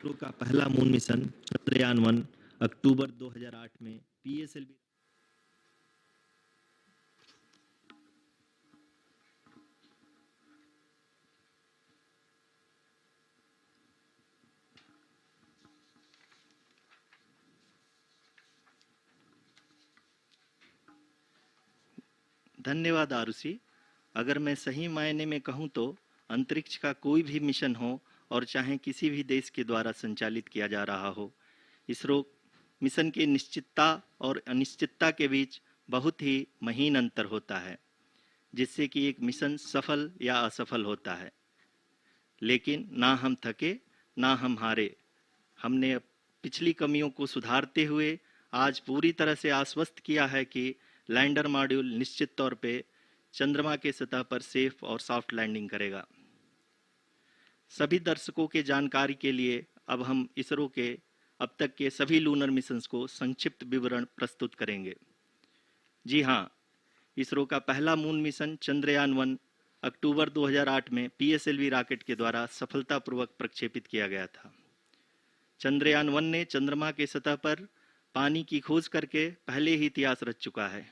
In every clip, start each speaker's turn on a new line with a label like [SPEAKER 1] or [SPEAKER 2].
[SPEAKER 1] इसरो का पहला moon mission Chandrayaan one अक्टूबर 2008 में पीएसएलवी।
[SPEAKER 2] धन्यवाद आरुषि। अगर मैं सही मायने में कहूँ तो अंतरिक्ष का कोई भी मिशन हो और चाहे किसी भी देश के द्वारा संचालित किया जा रहा हो, इसरो मिशन की निश्चितता और अनिश्चितता के बीच बहुत ही महीन अंतर होता है, जिससे कि एक मिशन सफल या असफल होता है। लेकिन ना हम थके ना हम हारे। हमने पिछली कमियों को सुधारते हुए आज पूरी तरह से आश्वस्त किया है कि लैंडर मॉड्यूल निश्चित तौर पे चंद्रमा के सतह पर सेफ और सॉफ्ट लैंडिंग करेगा। सभी दर्शकों के जानकारी के लिए अब हम इसरो के अब तक के सभी लूनर मिशंस को संक्षिप्त विवरण प्रस्तुत करेंगे। जी हाँ, इसरो का पहला मून मिशन चंद्रयान-1 अक्टूबर 2008 में पीएसएलवी रॉकेट के द्वारा सफलतापूर्वक प्रक्षेपित किया गया था। चंद्रयान-1 ने चंद्रमा के सतह पर पानी की खोज करके पहले ही इतिहास रच चुका है।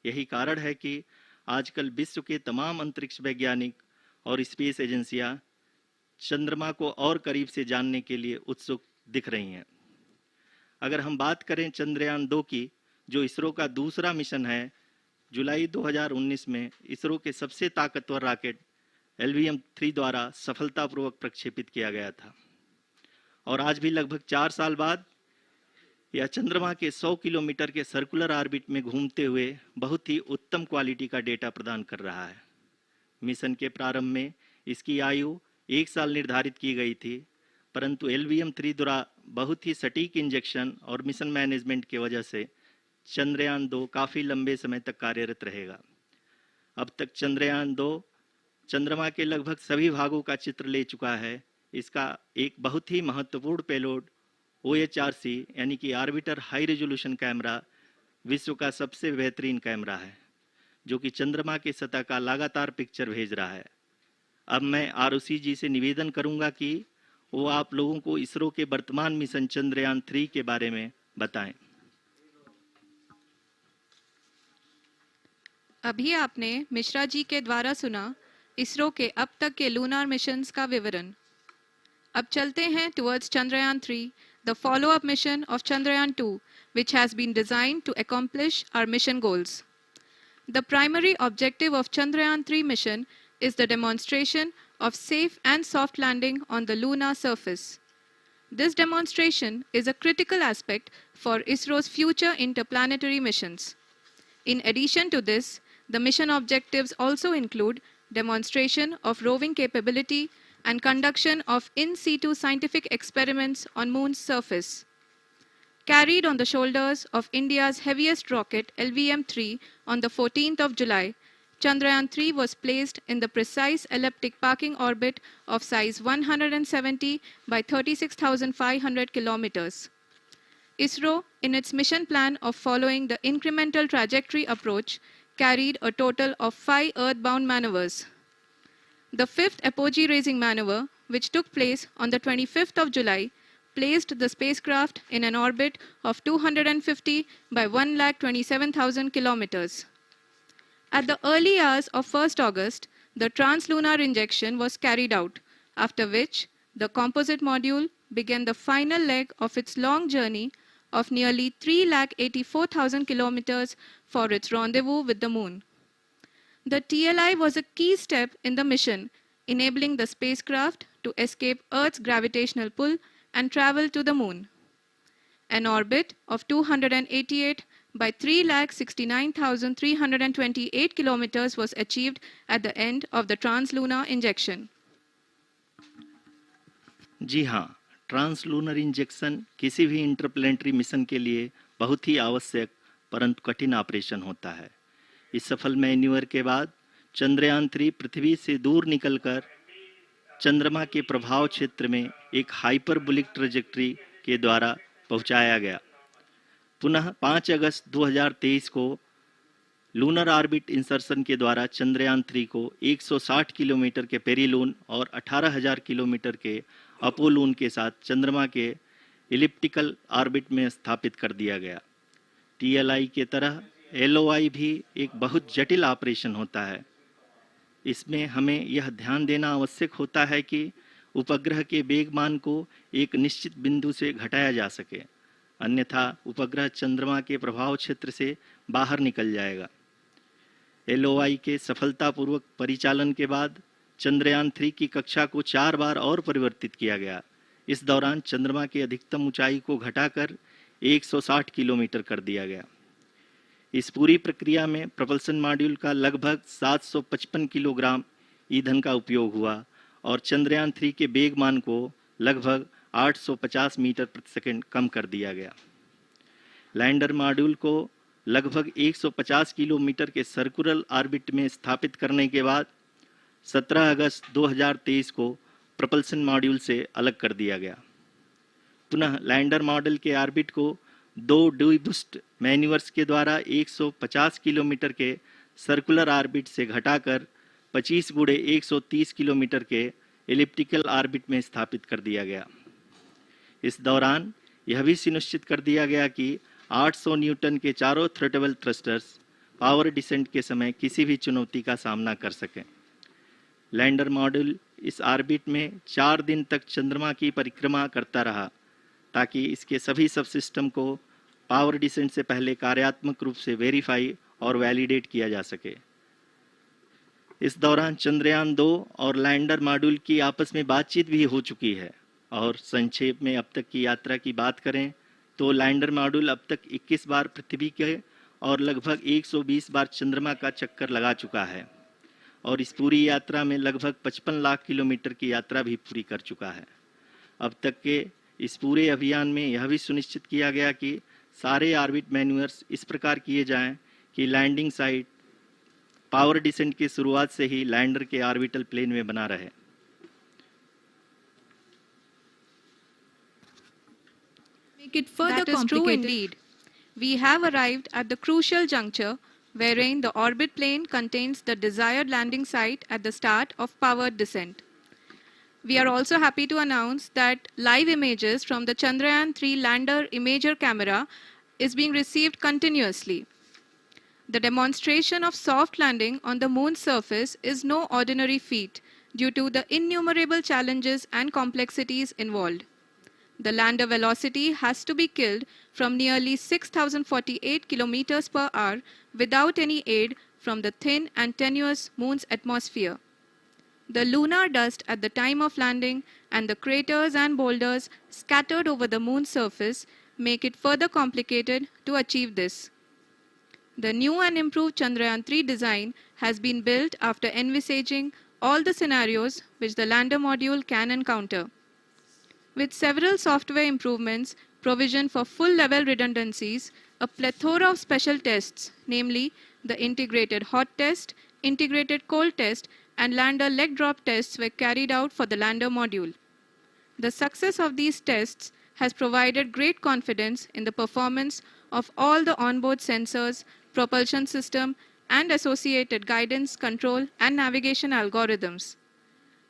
[SPEAKER 2] यही कारण है कि आजकल विश्व के तमाम अंतरिक्ष वैज्ञानिक और स्पेस एजेंसियां चंद्रमा को और करीब से जानने के लिए उत्सुक दिख रही हैं। अगर हम बात करें चंद्रयान-2 की, जो इसरो का दूसरा मिशन है, जुलाई 2019 में इसरो के सबसे ताकतवर रॉकेट LVM-3 द्वारा सफलतापूर्वक प्रक्षेपित किया गया था और आज भी लगभग 4 साल बाद यह चंद्रमा के 100 किलोमीटर के सर्कुलर ऑर्बिट में घूमते हुए बहुत ही उत्तम क्वालिटी का डेटा प्रदान कर रहा है। मिशन के प्रारंभ में इसकी आयु 1 साल निर्धारित की गई थी, परंतु LVM-3 द्वारा बहुत ही सटीक इंजेक्शन और मिशन मैनेजमेंट की वजह से चंद्रयान-2 काफ़ी लंबे समय तक कार्यरत रहेगा। अब तक चंद्रयान-2 चंद्रमा के लगभग सभी भागों का चित्र ले चुका है। इसका एक बहुत ही महत्वपूर्ण पेलोड OHRC यानी कि ऑर्बिटर हाई रेजोल्यूशन कैमरा विश्व का सबसे बेहतरीन कैमरा है, जो कि चंद्रमा के सतह का लगातार पिक्चर भेज रहा है। अब मैं आरुषि जी से निवेदन करूंगा कि वो आप लोगों को इसरो के वर्तमान मिशन चंद्रयान-3 के बारे में बताएं।
[SPEAKER 3] अभी आपने मिश्रा जी के द्वारा सुना इसरो के अब तक के लूनार मिशंस का विवरण। अब चलते हैं towards Chandrayaan-3, the follow-up mission of Chandrayaan-2, which has been designed to accomplish our mission goals. The primary objective of Chandrayaan-3 mission is the demonstration of safe and soft landing on the lunar surface. This demonstration is a critical aspect for ISRO's future interplanetary missions. In addition to this, the mission objectives also include demonstration of roving capability and conduction of in situ scientific experiments on Moon's surface. Carried on the shoulders of India's heaviest rocket LVM-3 on the 14th of July, Chandrayaan-3 was placed in the precise elliptic parking orbit of size 170 by 36,500 kilometers. ISRO, in its mission plan of following the incremental trajectory approach, carried a total of 5 earthbound maneuvers. The fifth apogee-raising maneuver, which took place on the 25th of July, placed the spacecraft in an orbit of 250 by 127,000 kilometers. At the early hours of 1st August, the translunar injection was carried out, after which the composite module began the final leg of its long journey of nearly 384,000 kilometers for its rendezvous with the Moon. The TLI was a key step in the mission, enabling the spacecraft to escape Earth's gravitational pull and travel to the Moon. An orbit of 288 by 369,328 kilometers was achieved at the end of the translunnar injection.
[SPEAKER 2] जी हाँ, translunar injection किसी भी interplanetary mission के लिए बहुत ही आवश्यक परंतु कठिन operation होता है। इस सफल मैन्यूवर के बाद चंद्रयान-3 पृथ्वी से दूर निकलकर चंद्रमा के प्रभाव क्षेत्र में एक हाइपरबोलिक ट्रैजेक्टरी के द्वारा पहुंचाया गया। पुनः 5 अगस्त 2023 को लूनर ऑर्बिट इंसर्शन के द्वारा चंद्रयान-3 को 160 किलोमीटर के पेरिलून और 18,000 किलोमीटर के अपोलोन के साथ चंद्रमा के इलिप्टिकल ऑर्बिट में स्थापित कर दिया गया। TLI के तरह LOI भी एक बहुत जटिल ऑपरेशन होता है। इसमें हमें यह ध्यान देना आवश्यक होता है कि उपग्रह के वेगमान को एक निश्चित बिंदु से घटाया जा सके, अन्यथा उपग्रह चंद्रमा के प्रभाव क्षेत्र से बाहर निकल जाएगा। LOI के सफलतापूर्वक परिचालन के बाद चंद्रयान 3 की कक्षा को 4 बार और परिवर्तित किया गया। इस दौरान चंद्रमा की अधिकतम ऊंचाई को घटाकर 160 किलोमीटर कर दिया गया। इस पूरी प्रक्रिया में propulsion मॉड्यूल का लगभग 755 किलोग्राम ईंधन का उपयोग हुआ और चंद्रयान 3 के वेगमान को लगभग 850 मीटर प्रति सेकंड कम कर दिया गया। लैंडर मॉड्यूल को लगभग 150 किलोमीटर के सर्कुलर ऑर्बिट में स्थापित करने के बाद 17 अगस्त 2023 को propulsion मॉड्यूल से अलग कर दिया गया। पुनः लैंडर मॉडल के ऑर्बिट को 2 डीबूस्ट मैन्यूवर्स के द्वारा 150 किलोमीटर के सर्कुलर ऑर्बिट से घटाकर 25 गुणे 130 किलोमीटर के एलिप्टिकल ऑर्बिट में स्थापित कर दिया गया। इस दौरान यह भी सुनिश्चित कर दिया गया कि 800 न्यूटन के चारों थ्रोटेबल थ्रस्टर्स पावर डिसेंट के समय किसी भी चुनौती का सामना कर सकें। लैंडर मॉड्यूल इस ऑर्बिट में 4 दिन तक चंद्रमा की परिक्रमा करता रहा ताकि इसके सभी सब सिस्टम को पावर डिसेंट से पहले कार्यात्मक रूप से वेरीफाई और वैलिडेट किया जा सके। इस दौरान चंद्रयान 2 और लैंडर मॉड्यूल की आपस में बातचीत भी हो चुकी है। और संक्षेप में अब तक की यात्रा की बात करें तो लैंडर मॉड्यूल अब तक 21 बार पृथ्वी के और लगभग 120 बार चंद्रमा का चक्कर लगा चुका है और इस पूरी यात्रा में लगभग 55 लाख किलोमीटर की यात्रा भी पूरी कर चुका है। अब तक के इस पूरे अभियान में यह भी सुनिश्चित किया गया कि सारे ऑर्बिट मैन्यूवर्स इस प्रकार किए जाएं कि लैंडिंग साइट पावर डिसेंट की शुरुआत से ही लैंडर के ऑर्बिटल प्लेन में बना रहे।
[SPEAKER 3] Make it further that is true indeed. We have arrived at the crucial juncture wherein the orbit plane contains the desired landing site at the start of powered descent. We are also happy to announce that live images from the Chandrayaan 3 lander imager camera is being received continuously. The demonstration of soft landing on the moon's surface is no ordinary feat due to the innumerable challenges and complexities involved. The lander velocity has to be killed from nearly 6,048 kilometers per hour without any aid from the thin and tenuous moon's atmosphere. The lunar dust at the time of landing and the craters and boulders scattered over the moon's surface make it further complicated to achieve this. The new and improved Chandrayaan 3 design has been built after envisaging all the scenarios which the lander module can encounter. With several software improvements, provision for full-level redundancies, a plethora of special tests, namely the integrated hot test, integrated cold test, and lander leg drop tests were carried out for the lander module. The success of these tests has provided great confidence in the performance of all the onboard sensors, propulsion system, and associated guidance, control, and navigation algorithms.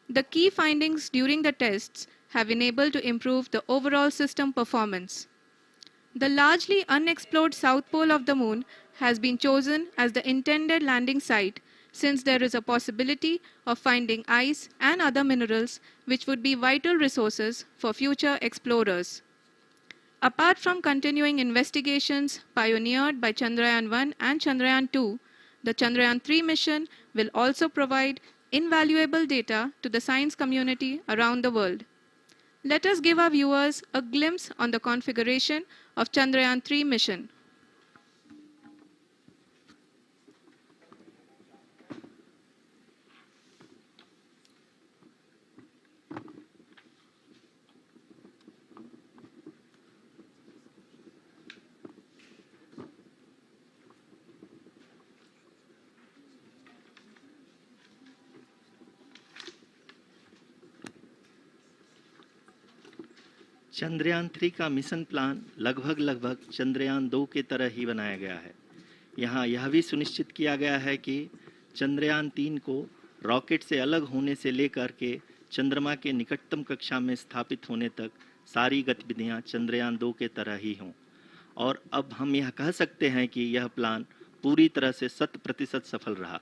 [SPEAKER 3] The key findings during the tests have enabled to improve the overall system performance. The largely unexplored south pole of the moon has been chosen as the intended landing site since there is a possibility of finding ice and other minerals which would be vital resources for future explorers. Apart from continuing investigations pioneered by Chandrayaan 1 and Chandrayaan 2, the Chandrayaan 3 mission will also provide invaluable data to the science community around the world. Let us give our viewers a glimpse on the configuration of Chandrayaan 3 mission.
[SPEAKER 2] Chandrayaan 3 का mission plan लगभग चंद्रयान 2 के तरह ही बनाया गया है। यहाँ यह भी सुनिश्चित किया गया है कि चंद्रयान 3 को रॉकेट से अलग होने से लेकर के चंद्रमा के निकटतम कक्षा में स्थापित होने तक सारी गतिविधियां चंद्रयान 2 के तरह ही हों। और अब हम यह कह सकते हैं कि यह प्लान पूरी तरह से 100% सफल रहा।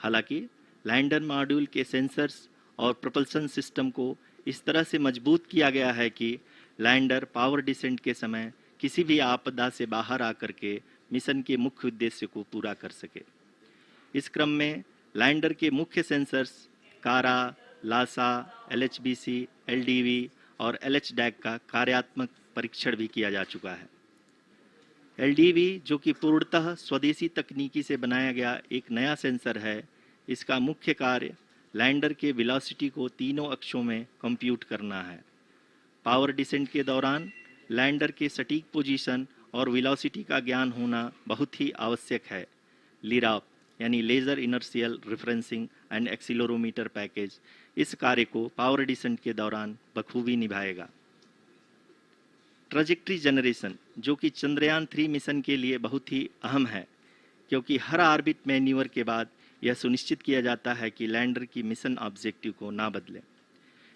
[SPEAKER 2] हालांकि लैंडर मॉड्यूल के सेंसर्स और propulsion सिस्टम को इस तरह से मजबूत किया गया है कि लैंडर पावर डिसेंट के समय किसी भी आपदा से बाहर आकर के मिशन के मुख्य उद्देश्य को पूरा कर सके। इस क्रम में लैंडर के मुख्य सेंसर्स कारा, लासा, LHBC, LDV और LHDAC का कार्यात्मक परीक्षण भी किया जा चुका है। LDV, जो कि पूर्णतः स्वदेशी तकनीकी से बनाया गया एक नया सेंसर है, इसका मुख्य कार्य लैंडर के वेलोसिटी को तीनों अक्षों में कंप्यूट करना है। पावर डिसेंट के दौरान लैंडर के सटीक पोजीशन और वेलोसिटी का ज्ञान होना बहुत ही आवश्यक है। लिराप यानी laser inertial referencing and accelerometer package इस कार्य को पावर डिसेंट के दौरान बखूबी निभाएगा। ट्रैजेक्टरी जनरेशन, जो कि चंद्रयान 3 मिशन के लिए बहुत ही अहम है, क्योंकि हर ऑर्बिट मैन्यूवर के बाद यह सुनिश्चित किया जाता है कि लैंडर की मिशन ऑब्जेक्टिव को ना बदले।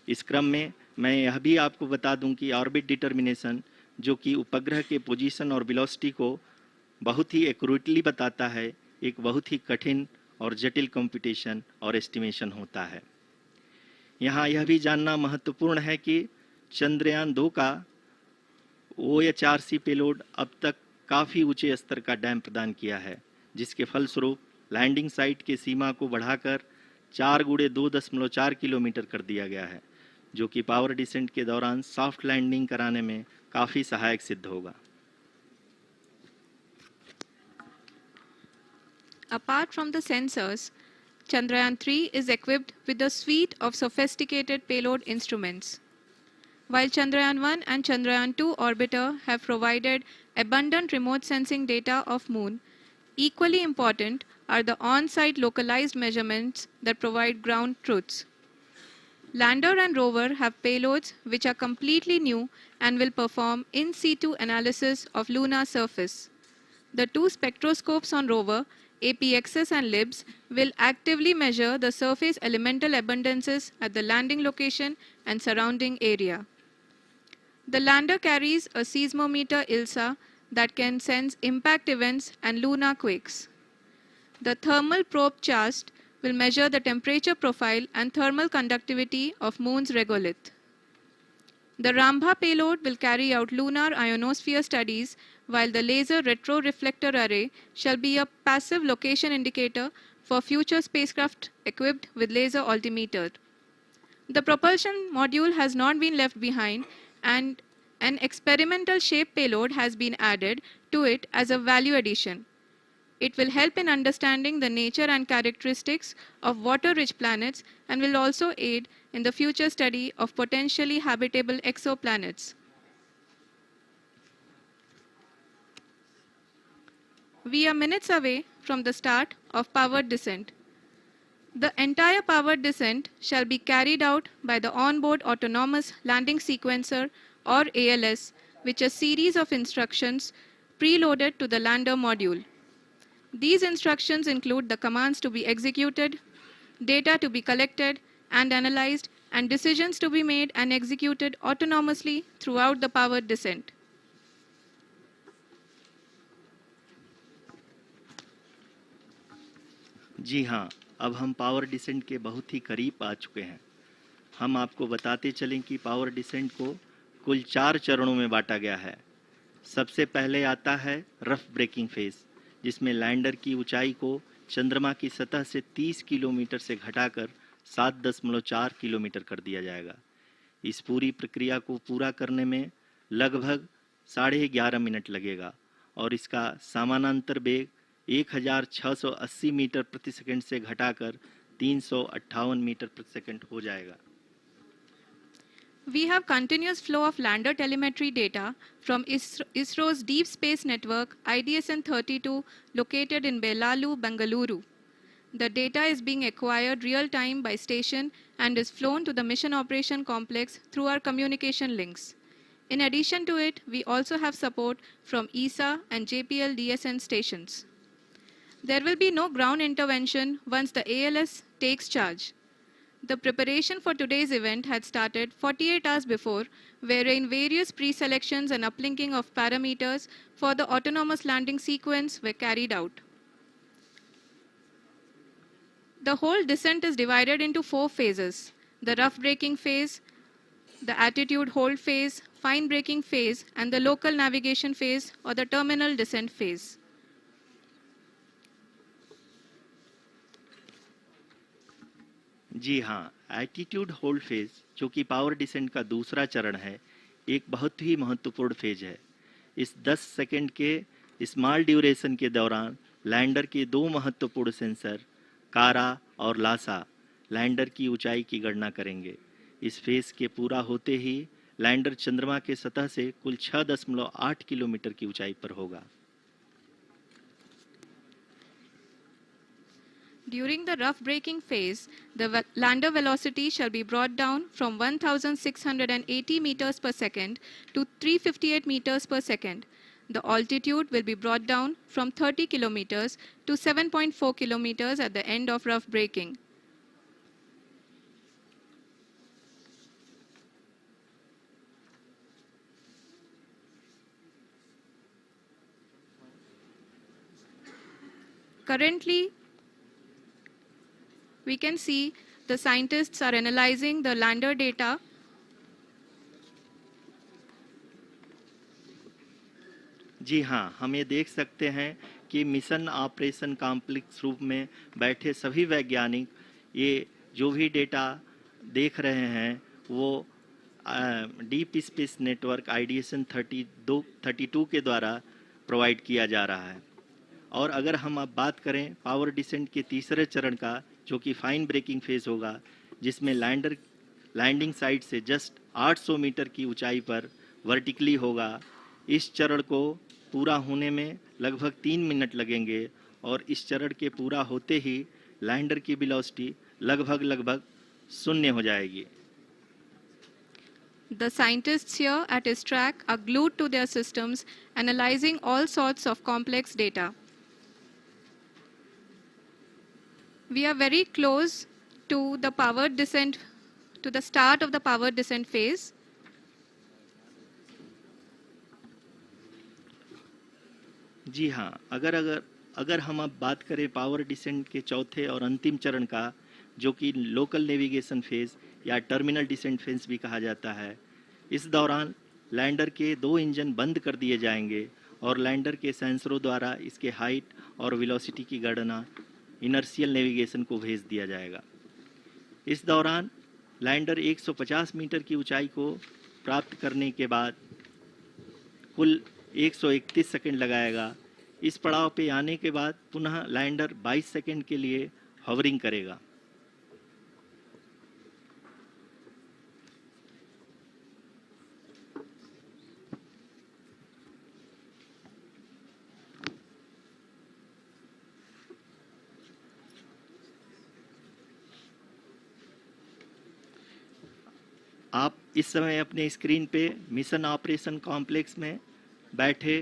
[SPEAKER 2] इस क्रम में मैं यह भी आपको बता दूं कि ऑर्बिट डिटर्मिनेशन, जो कि उपग्रह के पोजीशन और वेलोसिटी को बहुत ही एक्यूरेटली बताता है, एक बहुत ही कठिन और जटिल कंप्यूटेशन और एस्टिमेशन होता है। यहाँ यह भी जानना महत्वपूर्ण है कि चंद्रयान 2 का OHRC पेलोड अब तक काफ़ी ऊंचे स्तर का डैम प्रदान किया है, जिसके फलस्वरूप लैंडिंग साइट के सीमा को बढ़ाकर 4 × 2.4 किलोमीटर कर दिया गया है, जो कि पावर डिसेंट के दौरान सॉफ्ट लैंडिंग कराने में काफ़ी सहायक सिद्ध होगा।
[SPEAKER 3] Apart from the sensors, Chandrayaan 3 is equipped with a suite of sophisticated payload instruments. While Chandrayaan 1 and Chandrayaan 2 orbiter have provided abundant remote sensing data of Moon, equally important are the on-site localized measurements that provide ground truths. Lander and rover have payloads which are completely new and will perform in situ analysis of lunar surface. The two spectroscopes on rover, APXS and LIBS, will actively measure the surface elemental abundances at the landing location and surrounding area. The lander carries a seismometer ILSA that can sense impact events and lunar quakes. The thermal probe CHAST will measure the temperature profile and thermal conductivity of Moon's regolith. The Rambha payload will carry out lunar ionosphere studies, while the laser retroreflector array shall be a passive location indicator for future spacecraft equipped with laser altimeter. The propulsion module has not been left behind, and an experimental shape payload has been added to it as a value addition. It will help in understanding the nature and characteristics of water-rich planets and will also aid in the future study of potentially habitable exoplanets. We are minutes away from the start of powered descent. The entire powered descent shall be carried out by the onboard autonomous landing sequencer, or ALS, which is a series of instructions preloaded to the lander module. These instructions include the commands to be executed, data to be collected and analyzed, and decisions to be made and executed autonomously throughout the powered descent.
[SPEAKER 2] जी हाँ, अब हम power descent के बहुत ही करीब आ चुके हैं। हम आपको बताते चलें कि पावर डिसेंट को कुल 4 चरणों में बांटा गया है। सबसे पहले आता है रफ ब्रेकिंग फेज, जिसमें लैंडर की ऊंचाई को चंद्रमा की सतह से 30 किलोमीटर से घटाकर 7.4 किलोमीटर कर दिया जाएगा। इस पूरी प्रक्रिया को पूरा करने में लगभग 11.5 मिनट लगेगा और इसका समानांतर वेग 1680 मीटर प्रति सेकंड से घटाकर 358 मीटर प्रति सेकंड हो जाएगा।
[SPEAKER 3] We have continuous flow of lander telemetry data from ISRO's Deep Space Network IDSN-32 located in Belalu, Bengaluru. The data is being acquired real-time by station and is flown to the Mission Operation Complex through our communication links. In addition to it, we also have support from ESA and JPL DSN stations. There will be no ground intervention once the ALS takes charge. The preparation for today's event had started 48 hours before, wherein various pre-selections and uplinking of parameters for the autonomous landing sequence were carried out. The whole descent is divided into 4 phases: the rough braking phase, the attitude hold phase, fine braking phase, and the local navigation phase or the terminal descent phase.
[SPEAKER 2] जी हाँ, attitude hold phase जो कि power descent का दूसरा चरण है, एक बहुत ही महत्वपूर्ण फेज है। इस 10 सेकंड के स्मॉल ड्यूरेशन के दौरान लैंडर के 2 महत्वपूर्ण सेंसर कारा और लासा लैंडर की ऊंचाई की गणना करेंगे। इस फेज के पूरा होते ही लैंडर चंद्रमा के सतह से कुल 6.8 किलोमीटर की ऊंचाई पर होगा।
[SPEAKER 3] During the rough braking phase, the lander velocity shall be brought down from 1,680 meters per second to 358 meters per second. The altitude will be brought down from 30 kilometers to 7.4 kilometers at the end of rough braking. Currently, we can see the scientists are analyzing the lander data.
[SPEAKER 2] जी हाँ, हम ये देख सकते हैं कि mission operation complex रूप में बैठे सभी वैज्ञानिक ये जो भी डेटा देख रहे हैं वो डीप स्पेस नेटवर्क आईडीएसन 32 के द्वारा प्रोवाइड किया जा रहा है। और अगर हम अब बात करें पावर डिसेंट के तीसरे चरण का, जो कि फाइन ब्रेकिंग फेज होगा, जिसमें लैंडिंग साइट से जस्ट 800 मीटर की ऊंचाई पर वर्टिकली होगा। इस चरण को पूरा होने में लगभग 3 मिनट लगेंगे और इस चरण के पूरा होते ही लैंडर की वेलोसिटी लगभग 0 हो जाएगी।
[SPEAKER 3] The scientists here at ISTRAC are glued to their systems, analyzing all sorts of complex data. We are very close to the power descent, to the start of the power descent phase.
[SPEAKER 2] जी हाँ, अगर हम अब बात करें power descent के चौथे और अंतिम चरण का, जो कि लोकल नेविगेशन फेज या टर्मिनल डिसेंट फेज भी कहा जाता है, इस दौरान लैंडर के 2 इंजन बंद कर दिए जाएंगे और लैंडर के सेंसरों द्वारा इसके हाइट और वेलोसिटी की गणना इनर्शियल नेविगेशन को भेज दिया जाएगा। इस दौरान लैंडर 150 मीटर की ऊंचाई को प्राप्त करने के बाद कुल 131 सेकंड लगाएगा। इस पड़ाव पे आने के बाद पुनः लैंडर 22 सेकंड के लिए हवरिंग करेगा। आप इस समय अपने स्क्रीन पे मिशन ऑपरेशन कॉम्प्लेक्स में बैठे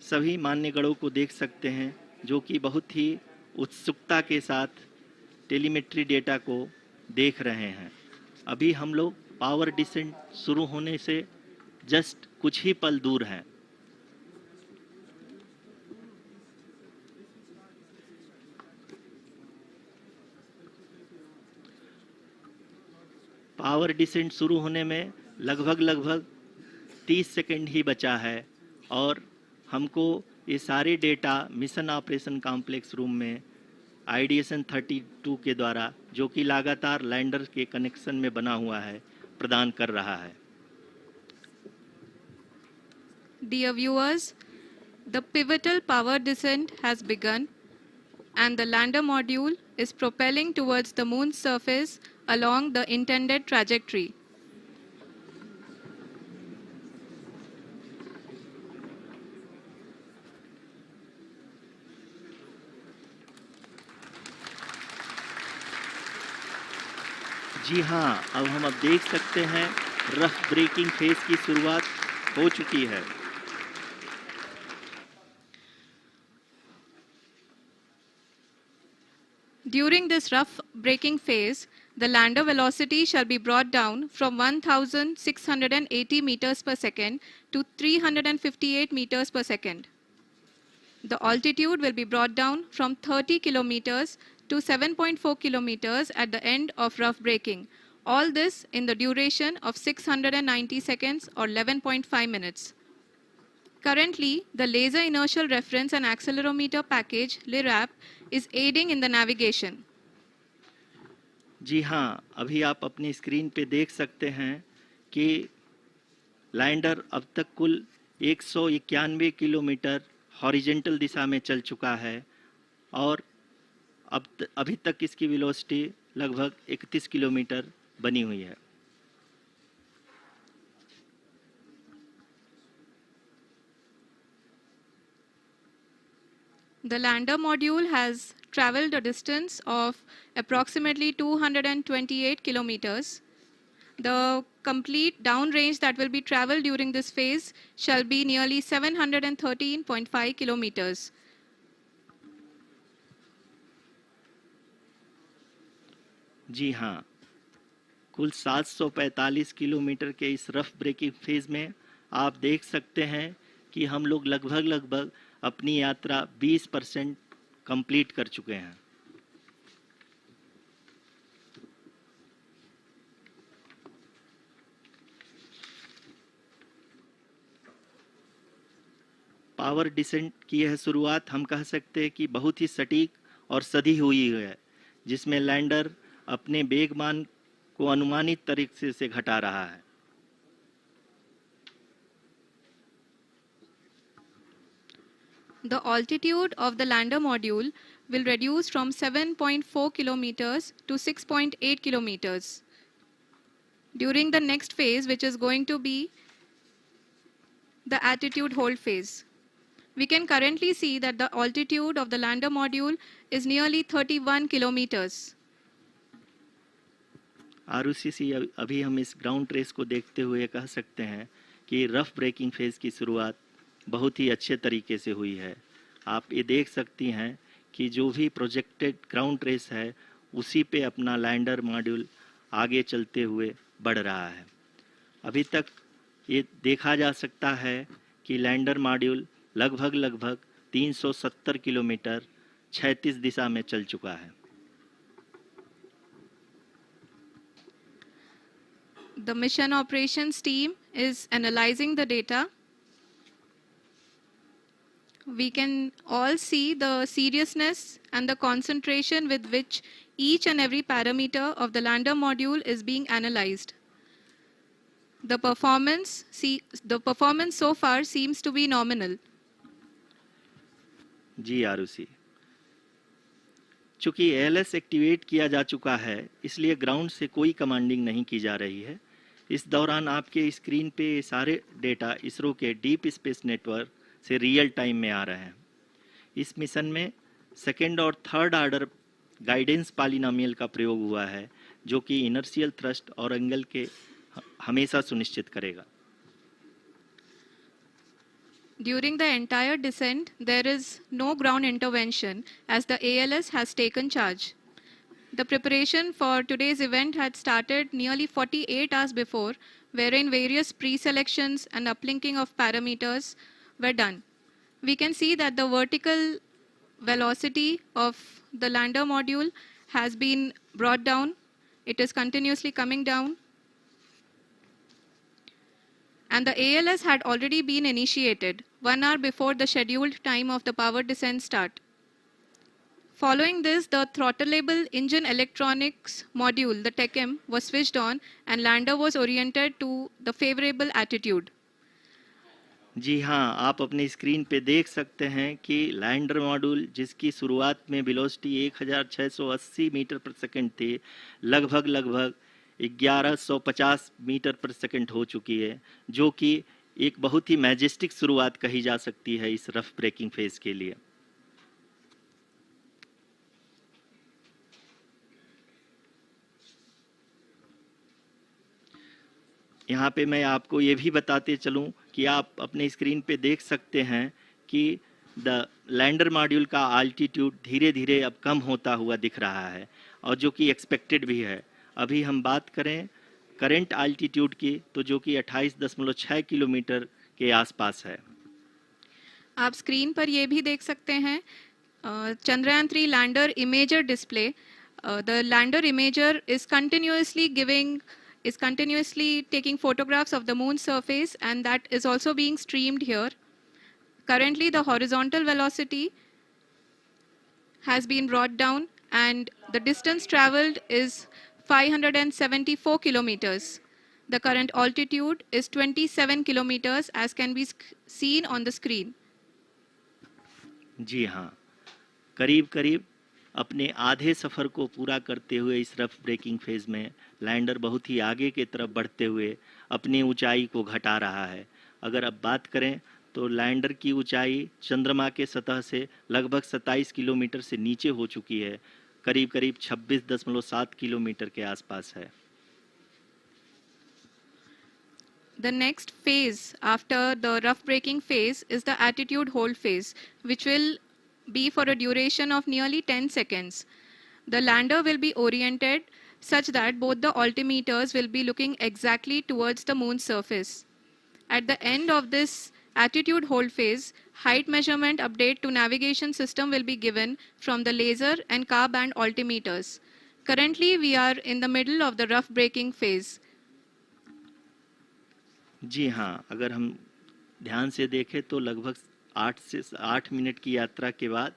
[SPEAKER 2] सभी मान्यगणों को देख सकते हैं, जो कि बहुत ही उत्सुकता के साथ टेलीमेट्री डेटा को देख रहे हैं। अभी हम लोग पावर डिसेंट शुरू होने से जस्ट कुछ ही पल दूर हैं। पावर डिसेंट शुरू होने में लगभग 30 सेकंड ही बचा है और हमको ये सारे data mission operation complex room में आईडीएसन 32 के द्वारा, जो कि लगातार लैंडर के कनेक्शन में बना हुआ है, प्रदान कर रहा है।
[SPEAKER 3] Dear viewers, the pivotal power descent has begun and the lander module is propelling towards the moon's surface along the intended trajectory.
[SPEAKER 2] जी हाँ, अब हम देख सकते हैं रफ ब्रेकिंग फेज की शुरुआत हो चुकी है।
[SPEAKER 3] During this rough braking phase, the lander velocity shall be brought down from 1,680 meters per second to 358 meters per second. The altitude will be brought down from 30 kilometers to 7.4 kilometers at the end of rough braking. All this in the duration of 690 seconds or 11.5 minutes. Currently, the Laser Inertial Reference and Accelerometer package, LIRAP, is aiding in the navigation.
[SPEAKER 2] जी हाँ, अभी आप अपनी screen पे देख सकते हैं कि lander अब तक कुल 191 किलोमीटर हॉरिजेंटल दिशा में चल चुका है और अभी तक इसकी वेलोसिटी लगभग 31 किलोमीटर बनी हुई है।
[SPEAKER 3] The lander module has traveled a distance of approximately 228 kilometers. The complete downrange that will be traveled during this phase shall be nearly 713.5 kilometers.
[SPEAKER 2] जी हाँ, कुल 745 किलोमीटर के इस रफ ब्रेकिंग फेज में आप देख सकते हैं कि हम लोग लगभग अपनी यात्रा 20% कंप्लीट कर चुके हैं। पावर डिसेंट की यह शुरुआत हम कह सकते हैं कि बहुत ही सटीक और सधी हुई है, जिसमें लैंडर अपने वेगमान को अनुमानित तरीके से घटा रहा है।
[SPEAKER 3] The altitude of the lander module will reduce from 7.4 kilometers to 6.8 kilometers. During the next phase, which is going to be the attitude hold phase. We can currently see that the altitude of the lander module is nearly 31 kilometers.
[SPEAKER 2] Arushi, अभी हम इस ground trace को देखते हुए कह सकते हैं कि रफ ब्रेकिंग फेज की शुरुआत बहुत ही अच्छे तरीके से हुई है। आप ये देख सकती हैं कि जो भी प्रोजेक्टेड ग्राउंड ट्रेस है उसी पे अपना लैंडर मॉड्यूल आगे चलते हुए बढ़ रहा है। अभी तक ये देखा जा सकता है कि लैंडर मॉड्यूल लगभग 370 किलोमीटर क्षैतिज दिशा में चल चुका है।
[SPEAKER 3] The mission operations team is analyzing the data. We can all see the seriousness and the concentration with which each and every parameter of the lander module is being analyzed. The performance so far seems to be nominal.
[SPEAKER 2] जी आरुषि, चूंकि ALS activate किया जा चुका है इसलिए ground से कोई commanding नहीं की जा रही है। इस दौरान आपके स्क्रीन पे सारे डेटा इसरो के डीप स्पेस नेटवर्क से रियल टाइम में आ रहे हैं। इस मिशन में सेकेंड और थर्ड ऑर्डर गाइडेंस पॉलिनोमियल का प्रयोग हुआ है, जो कि इनर्शियल थ्रस्ट और एंगल के हमेशा सुनिश्चित करेगा।
[SPEAKER 3] During the entire descent, there is no ground intervention as the ALS has taken charge. The preparation for today's event had started nearly 48 hours before, wherein various pre-selections and uplinking of parameters were done. We can see that the vertical velocity of the lander module has been brought down. It is continuously coming down. And the ALS had already been initiated 1 hour before the scheduled time of the power descent start. Following this, the throttleable engine electronics module, the TECM, was switched on and lander was oriented to the favorable attitude.
[SPEAKER 2] जी हाँ, आप अपनी screen पे देख सकते हैं कि lander module जिसकी शुरुआत में वेलोसिटी 1680 मीटर पर सेकंड थी, लगभग 1150 मीटर पर सेकंड हो चुकी है, जो कि एक बहुत ही मैजेस्टिक शुरुआत कही जा सकती है इस रफ ब्रेकिंग फेज के लिए। यहाँ पे मैं आपको ये भी बताते चलूँ कि आप अपने स्क्रीन पे देख सकते हैं कि द लैंडर मॉड्यूल का आल्टीट्यूड धीरे धीरे अब कम होता हुआ दिख रहा है, और जो कि एक्सपेक्टेड भी है। अभी हम बात करें करंट आल्टीट्यूड की, तो जो कि 28.6 किलोमीटर के आसपास है।
[SPEAKER 3] आप स्क्रीन पर ये भी देख सकते हैं Chandrayaan 3 lander imager display. The lander imager is continuously taking photographs of the moon's surface, and that is also being streamed here. Currently the horizontal velocity has been brought down and the distance traveled is 574 kilometers. The current altitude is 27 kilometers as can be seen on the screen.
[SPEAKER 2] जी हाँ, करीब करीब अपने आधे सफ़र को पूरा करते हुए इस रफ ब्रेकिंग फेज़ में लैंडर बहुत ही आगे की तरफ बढ़ते हुए अपनी ऊंचाई को घटा रहा है। अगर अब बात करें तो लैंडर की ऊंचाई चंद्रमा के सतह से लगभग 27 किलोमीटर से नीचे हो चुकी है, करीब करीब 26.7 किलोमीटर के आसपास है।
[SPEAKER 3] The next phase after the rough braking phase is the attitude hold phase, which will be for a duration of nearly 10 seconds. The lander will be oriented such that both the altimeters will be looking exactly towards the moon's surface. At the end of this attitude hold phase, height measurement update to navigation system will be given from the laser and car band altimeters. Currently, we are in the middle of the rough braking phase.
[SPEAKER 2] जी हाँ, अगर हम ध्यान से देखें तो लगभग 8 minute की यात्रा के बाद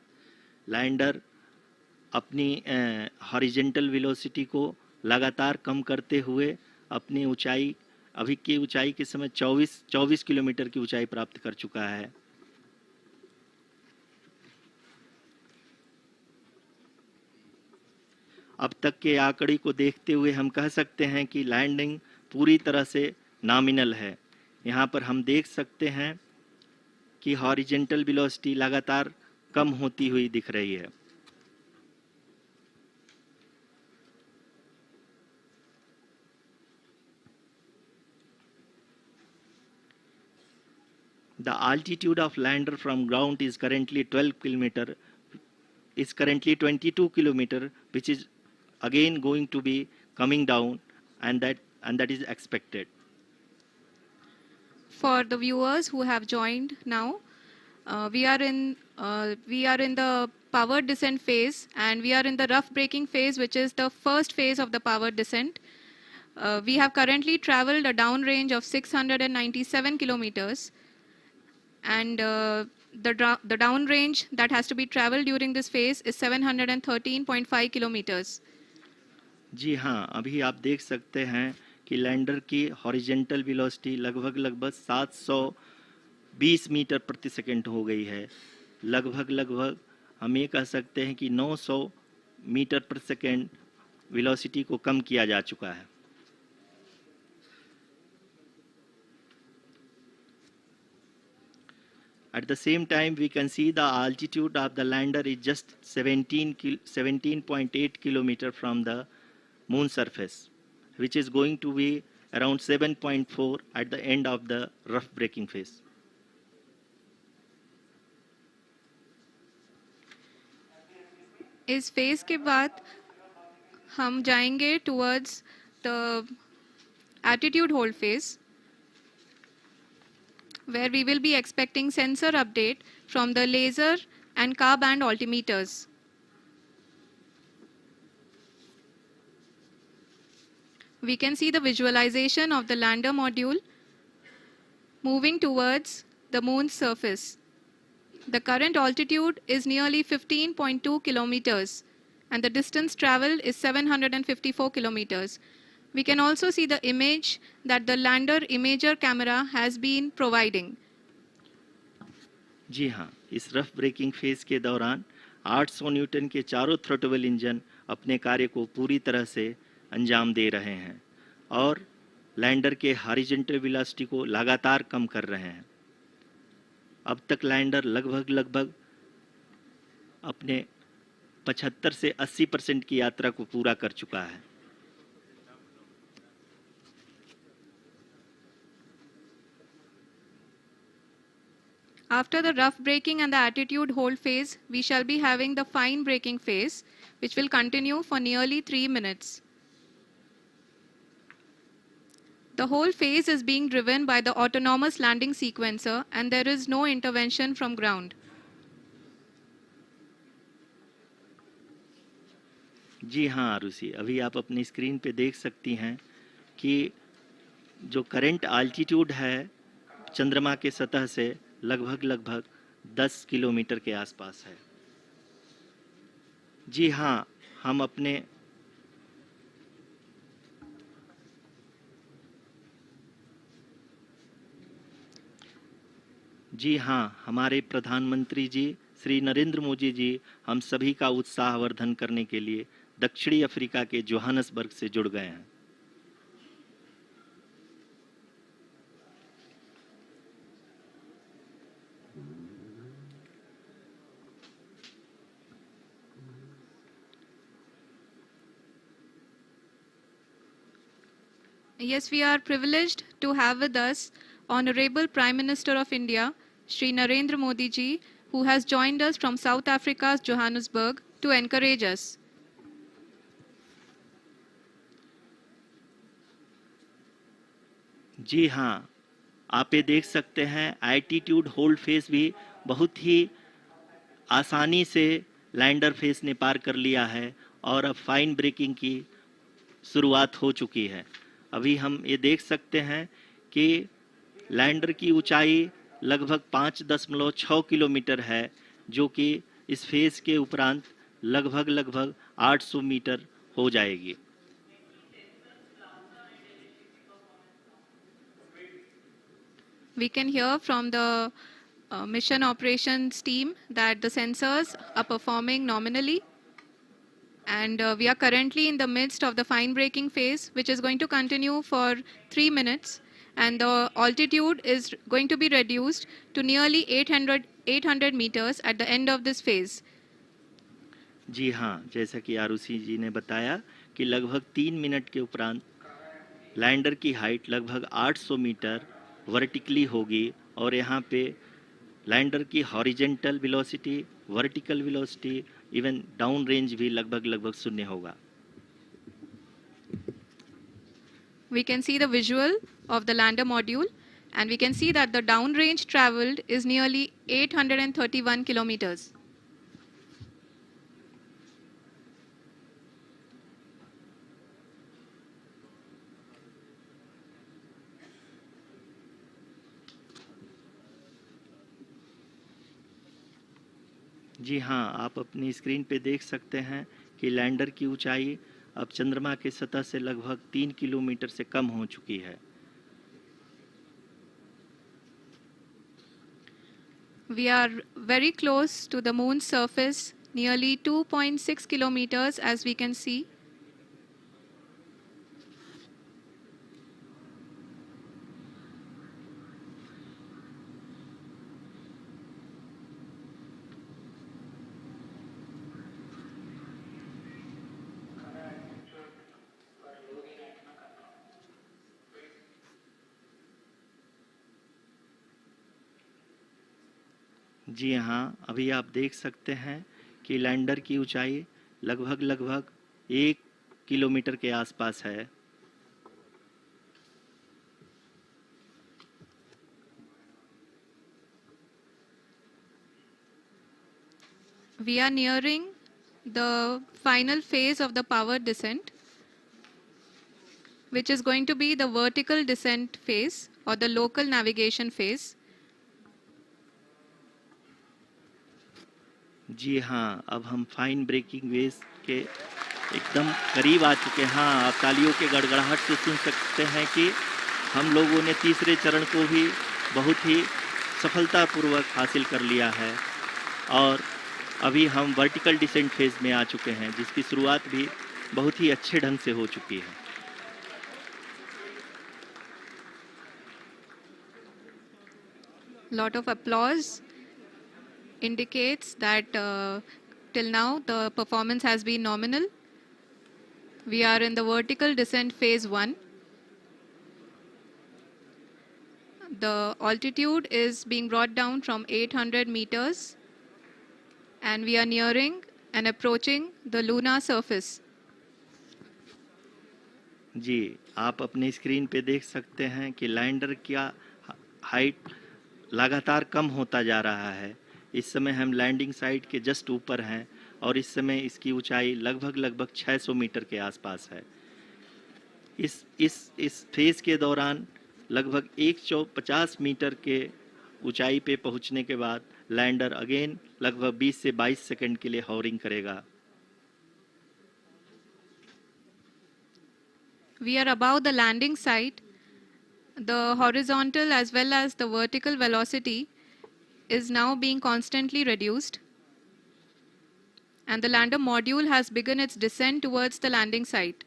[SPEAKER 2] लैंडर अपनी हॉरिजेंटल वेलोसिटी को लगातार कम करते हुए अपनी ऊंचाई, अभी की ऊंचाई के समय 24 किलोमीटर की ऊंचाई प्राप्त कर चुका है। अब तक के आंकड़े को देखते हुए हम कह सकते हैं कि लैंडिंग पूरी तरह से नॉमिनल है। यहाँ पर हम देख सकते हैं कि हॉरिजेंटल वेलोसिटी लगातार कम होती हुई दिख रही है। The altitude of lander from ground is currently 22 kilometer, which is again going to be coming down, and that is expected.
[SPEAKER 3] For the viewers who have joined now, we are in the power descent phase, and we are in the rough braking phase, which is the first phase of the power descent. We have currently traveled a downrange of 697 kilometers, and the downrange that has to be traveled during this phase is 713.5 kilometers.
[SPEAKER 2] जी हाँ, अभी आप देख सकते हैं कि lander की horizontal velocity लगभग 720 metre प्रति सेकंड हो गई है। लगभग हम ये कह सकते हैं कि 900 मीटर प्रति सेकंड वेलोसिटी को कम किया जा चुका है। At the same time, we can see the altitude of the lander is just 17.8 kilometer from the moon surface, which is going to be around 7.4 at the end of the rough braking phase.
[SPEAKER 3] इस phase के बाद हम जाएंगे towards the attitude hold phase, where we will be expecting sensor update from the laser and car band altimeters. We can see the visualization of the lander module moving towards the moon's surface. The current altitude is nearly 15.2 kilometers, and the distance traveled is 754 kilometers. We can also see the image that the lander imager camera has been providing.
[SPEAKER 2] जी हाँ, इस rough breaking phase के दौरान 800 Newton के चारों throttle engine अपने कार्य को पूरी तरह से अंजाम दे रहे हैं और लैंडर के हॉरिजॉन्टल वेलोसिटी को लगातार कम कर रहे हैं। अब तक लैंडर लगभग अपने 75 से 80% की यात्रा को पूरा कर चुका है।
[SPEAKER 3] After the rough braking and the attitude hold phase, we shall be having the fine braking phase, which will continue for nearly 3 minutes. The whole phase is being driven by the autonomous landing sequencer, and there is no intervention from ground.
[SPEAKER 2] जी हाँ आरुषि, अभी आप अपनी screen पे देख सकती हैं कि जो करंट आल्टीट्यूड है चंद्रमा के सतह से लगभग 10 किलोमीटर के आसपास है। जी हाँ, हम अपने जी हाँ, हमारे प्रधानमंत्री जी श्री नरेंद्र मोदी जी हम सभी का उत्साहवर्धन करने के लिए दक्षिणी अफ्रीका के जोहानसबर्ग से जुड़ गए हैं।
[SPEAKER 3] Yes, we are privileged to have with us Honorable Prime Minister of India, Shri Narendra Modi ji, who has joined us from South Africa's Johannesburg to encourage us.
[SPEAKER 2] जी हाँ, आप ये देख सकते हैं एल्टीट्यूड होल्ड फेस भी बहुत ही आसानी से लैंडर फेस ने पार कर लिया है और अब फाइन ब्रेकिंग की शुरुआत हो चुकी है। अभी हम ये देख सकते हैं कि लैंडर की ऊंचाई लगभग 5.6 किलोमीटर है, जो कि इस फेज के उपरांत लगभग 800 मीटर हो जाएगी।
[SPEAKER 3] We can hear from the mission operations team that the sensors are performing nominally, and we are currently in the midst of the fine braking phase, which is going to continue for 3 minutes, and the altitude is going to be reduced to nearly 800 meters at the end of this phase.
[SPEAKER 2] जी हाँ, जैसा कि आरुषि जी ने बताया कि लगभग 3 minute के उपरांत lander की हाइट लगभग 800 मीटर वर्टिकली होगी और यहाँ पे लैंडर की horizontal velocity, vertical velocity, even down range भी लगभग शून्य होगा।
[SPEAKER 3] We can see the visual of the lander module, and we can see that the down range traveled is nearly 831 kilometers.
[SPEAKER 2] जी हाँ, आप अपनी स्क्रीन पे देख सकते हैं कि लैंडर की ऊंचाई अब चंद्रमा के सतह से लगभग 3 किलोमीटर से कम हो चुकी है।
[SPEAKER 3] We are very close to the moon's surface, nearly 2.6 kilometers, as we can see.
[SPEAKER 2] जी हाँ, अभी आप देख सकते हैं कि लैंडर की ऊंचाई लगभग 1 किलोमीटर के आसपास है।
[SPEAKER 3] We are nearing the final phase of the power descent, which is going to be the vertical descent phase or the local navigation phase.
[SPEAKER 2] जी हाँ, अब हम फाइन ब्रेकिंग वेव के एकदम करीब आ चुके हैं। हाँ, आप तालियों के गड़गड़ाहट से सुन सकते हैं कि हम लोगों ने तीसरे चरण को भी बहुत ही सफलतापूर्वक हासिल कर लिया है और अभी हम वर्टिकल डिसेंट फेज में आ चुके हैं, जिसकी शुरुआत भी बहुत ही अच्छे ढंग से हो चुकी है।
[SPEAKER 3] Lot of applause indicates that till now the performance has been nominal. We are in the vertical descent phase 1. The altitude is being brought down from 800 meters, and we are nearing and approaching the lunar surface.
[SPEAKER 2] जी, आप अपने screen पे देख सकते हैं कि lander का height लगातार कम होता जा रहा है। इस समय हम लैंडिंग साइट के जस्ट ऊपर हैं और इस समय इसकी ऊंचाई लगभग 600 मीटर के आसपास है। इस फेज के दौरान लगभग 150 मीटर के ऊंचाई पे पहुंचने के बाद लैंडर अगेन लगभग 20 से 22 सेकंड के लिए हॉवरिंग करेगा।
[SPEAKER 3] We are above the landing site. The horizontal as well as the vertical velocity is now being constantly reduced. And the lander module has begun its descent towards the landing site.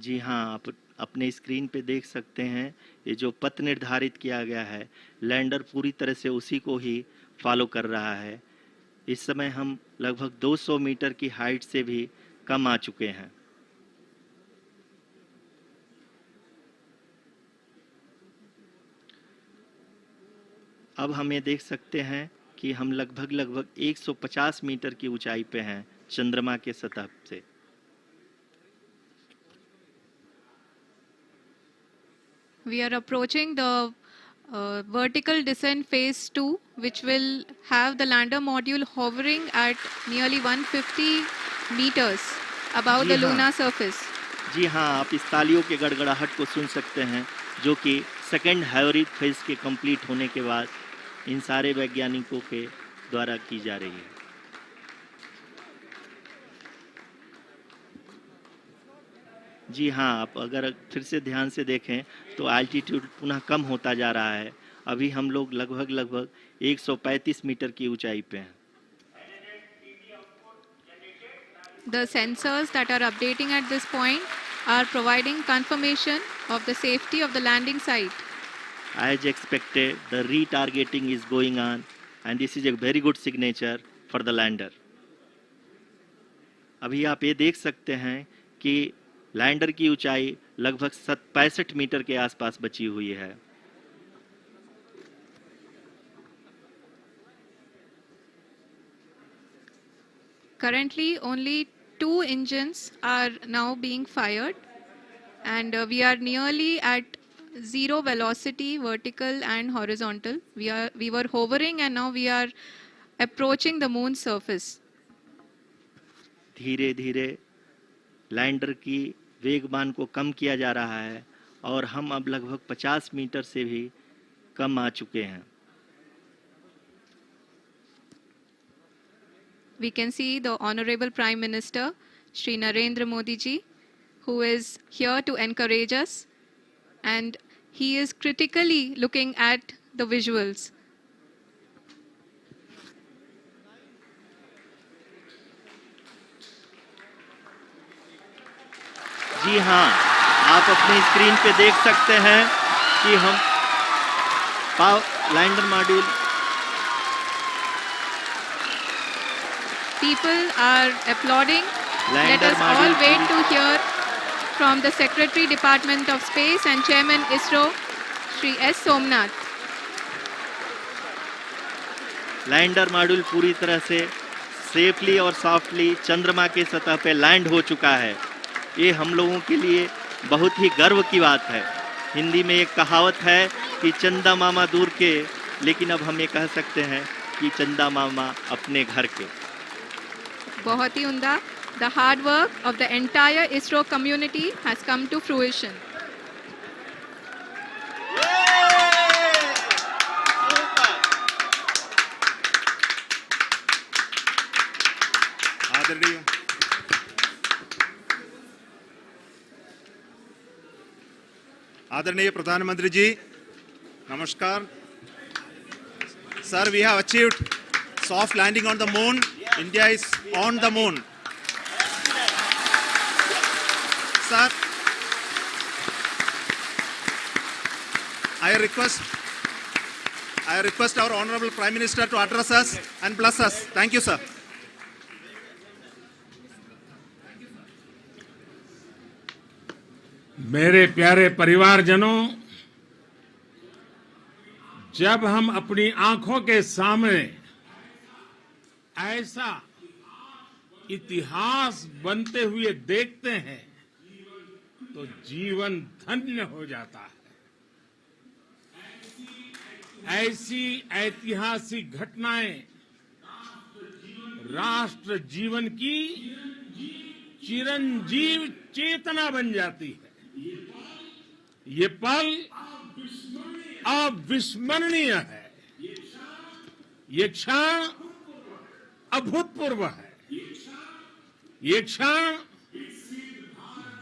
[SPEAKER 2] जी हाँ, आप अपने screen पे देख सकते हैं ये जो पथ निर्धारित किया गया है, लैंडर पूरी तरह से उसी को ही फॉलो कर रहा है। इस समय हम लगभग 200 मीटर की हाइट से भी कम आ चुके हैं। अब हम ये देख सकते हैं कि हम लगभग 150 मीटर की ऊंचाई पे हैं चंद्रमा के सतह से।
[SPEAKER 3] We are approaching the vertical descent phase 2, which will have the lander module hovering at nearly 150 meters above the lunar surface.
[SPEAKER 2] जी हाँ, आप इस तालियों के गड़गड़ाहट को सुन सकते हैं जो कि सेकेंड हाइब्रिड फेज के कंप्लीट होने के बाद इन सारे वैज्ञानिकों के द्वारा की जा रही है। जी हाँ, आप अगर फिर से ध्यान से देखें तो एल्टीट्यूड पुनः कम होता जा रहा है। अभी हम लोग लगभग 135 मीटर की ऊंचाई पे हैं।
[SPEAKER 3] The sensors that are updating at this point are providing confirmation of the safety of the landing site.
[SPEAKER 2] As expected, the retargeting is going on and this is a very good signature for the lander. अभी आप ये देख सकते हैं कि lander की ऊंचाई लगभग 65 मीटर के आसपास बची हुई है।
[SPEAKER 3] Currently, only 2 engines are now being fired, and we are nearly at zero velocity, vertical and horizontal. We were hovering, and now we are approaching the moon's surface.
[SPEAKER 2] धीरे धीरे लैंडर की वेगमान को कम किया जा रहा है और हम अब लगभग 50 मीटर से भी कम आ चुके हैं।
[SPEAKER 3] We can see the Honorable Prime Minister, Shri Narendra Modi ji, who is here to encourage us, and he is critically looking at the visuals.
[SPEAKER 2] जी हाँ, आप अपने स्क्रीन पे देख सकते हैं कि हम lander module
[SPEAKER 3] People are applauding. Let
[SPEAKER 2] Lander
[SPEAKER 3] us all
[SPEAKER 2] module
[SPEAKER 3] wait to hear from the Secretary, Department of Space and Chairman ISRO, Shri S. Somnath.
[SPEAKER 2] Lander module पूरी तरह से सेफली और सॉफ्टली चंद्रमा के सतह पे लैंड हो चुका है। ये हम लोगों के लिए बहुत ही गर्व की बात है। हिंदी में एक कहावत है कि चंदा मामा दूर के, लेकिन अब हम ये कह सकते हैं कि चंदा मामा अपने घर के।
[SPEAKER 3] बहुत ही उम्दा. The hard work of the entire ISRO community has come to fruition.
[SPEAKER 4] आदरणीय प्रधानमंत्री जी, नमस्कार. Sir, we have achieved soft landing on the moon. India is on the moon. Sir, I request I request our Honorable Prime Minister to address us and bless us. Thank you, sir.
[SPEAKER 5] मेरे प्यारे परिवारजनों, जब हम अपनी आंखों के सामने ऐसा इतिहास बनते हुए देखते हैं तो जीवन धन्य हो जाता है। ऐसी ऐतिहासिक घटनाएं राष्ट्र जीवन की चिरंजीव चेतना बन जाती है। ये पल अविस्मरणीय है। ये क्षण अभूतपूर्व है। ये क्षण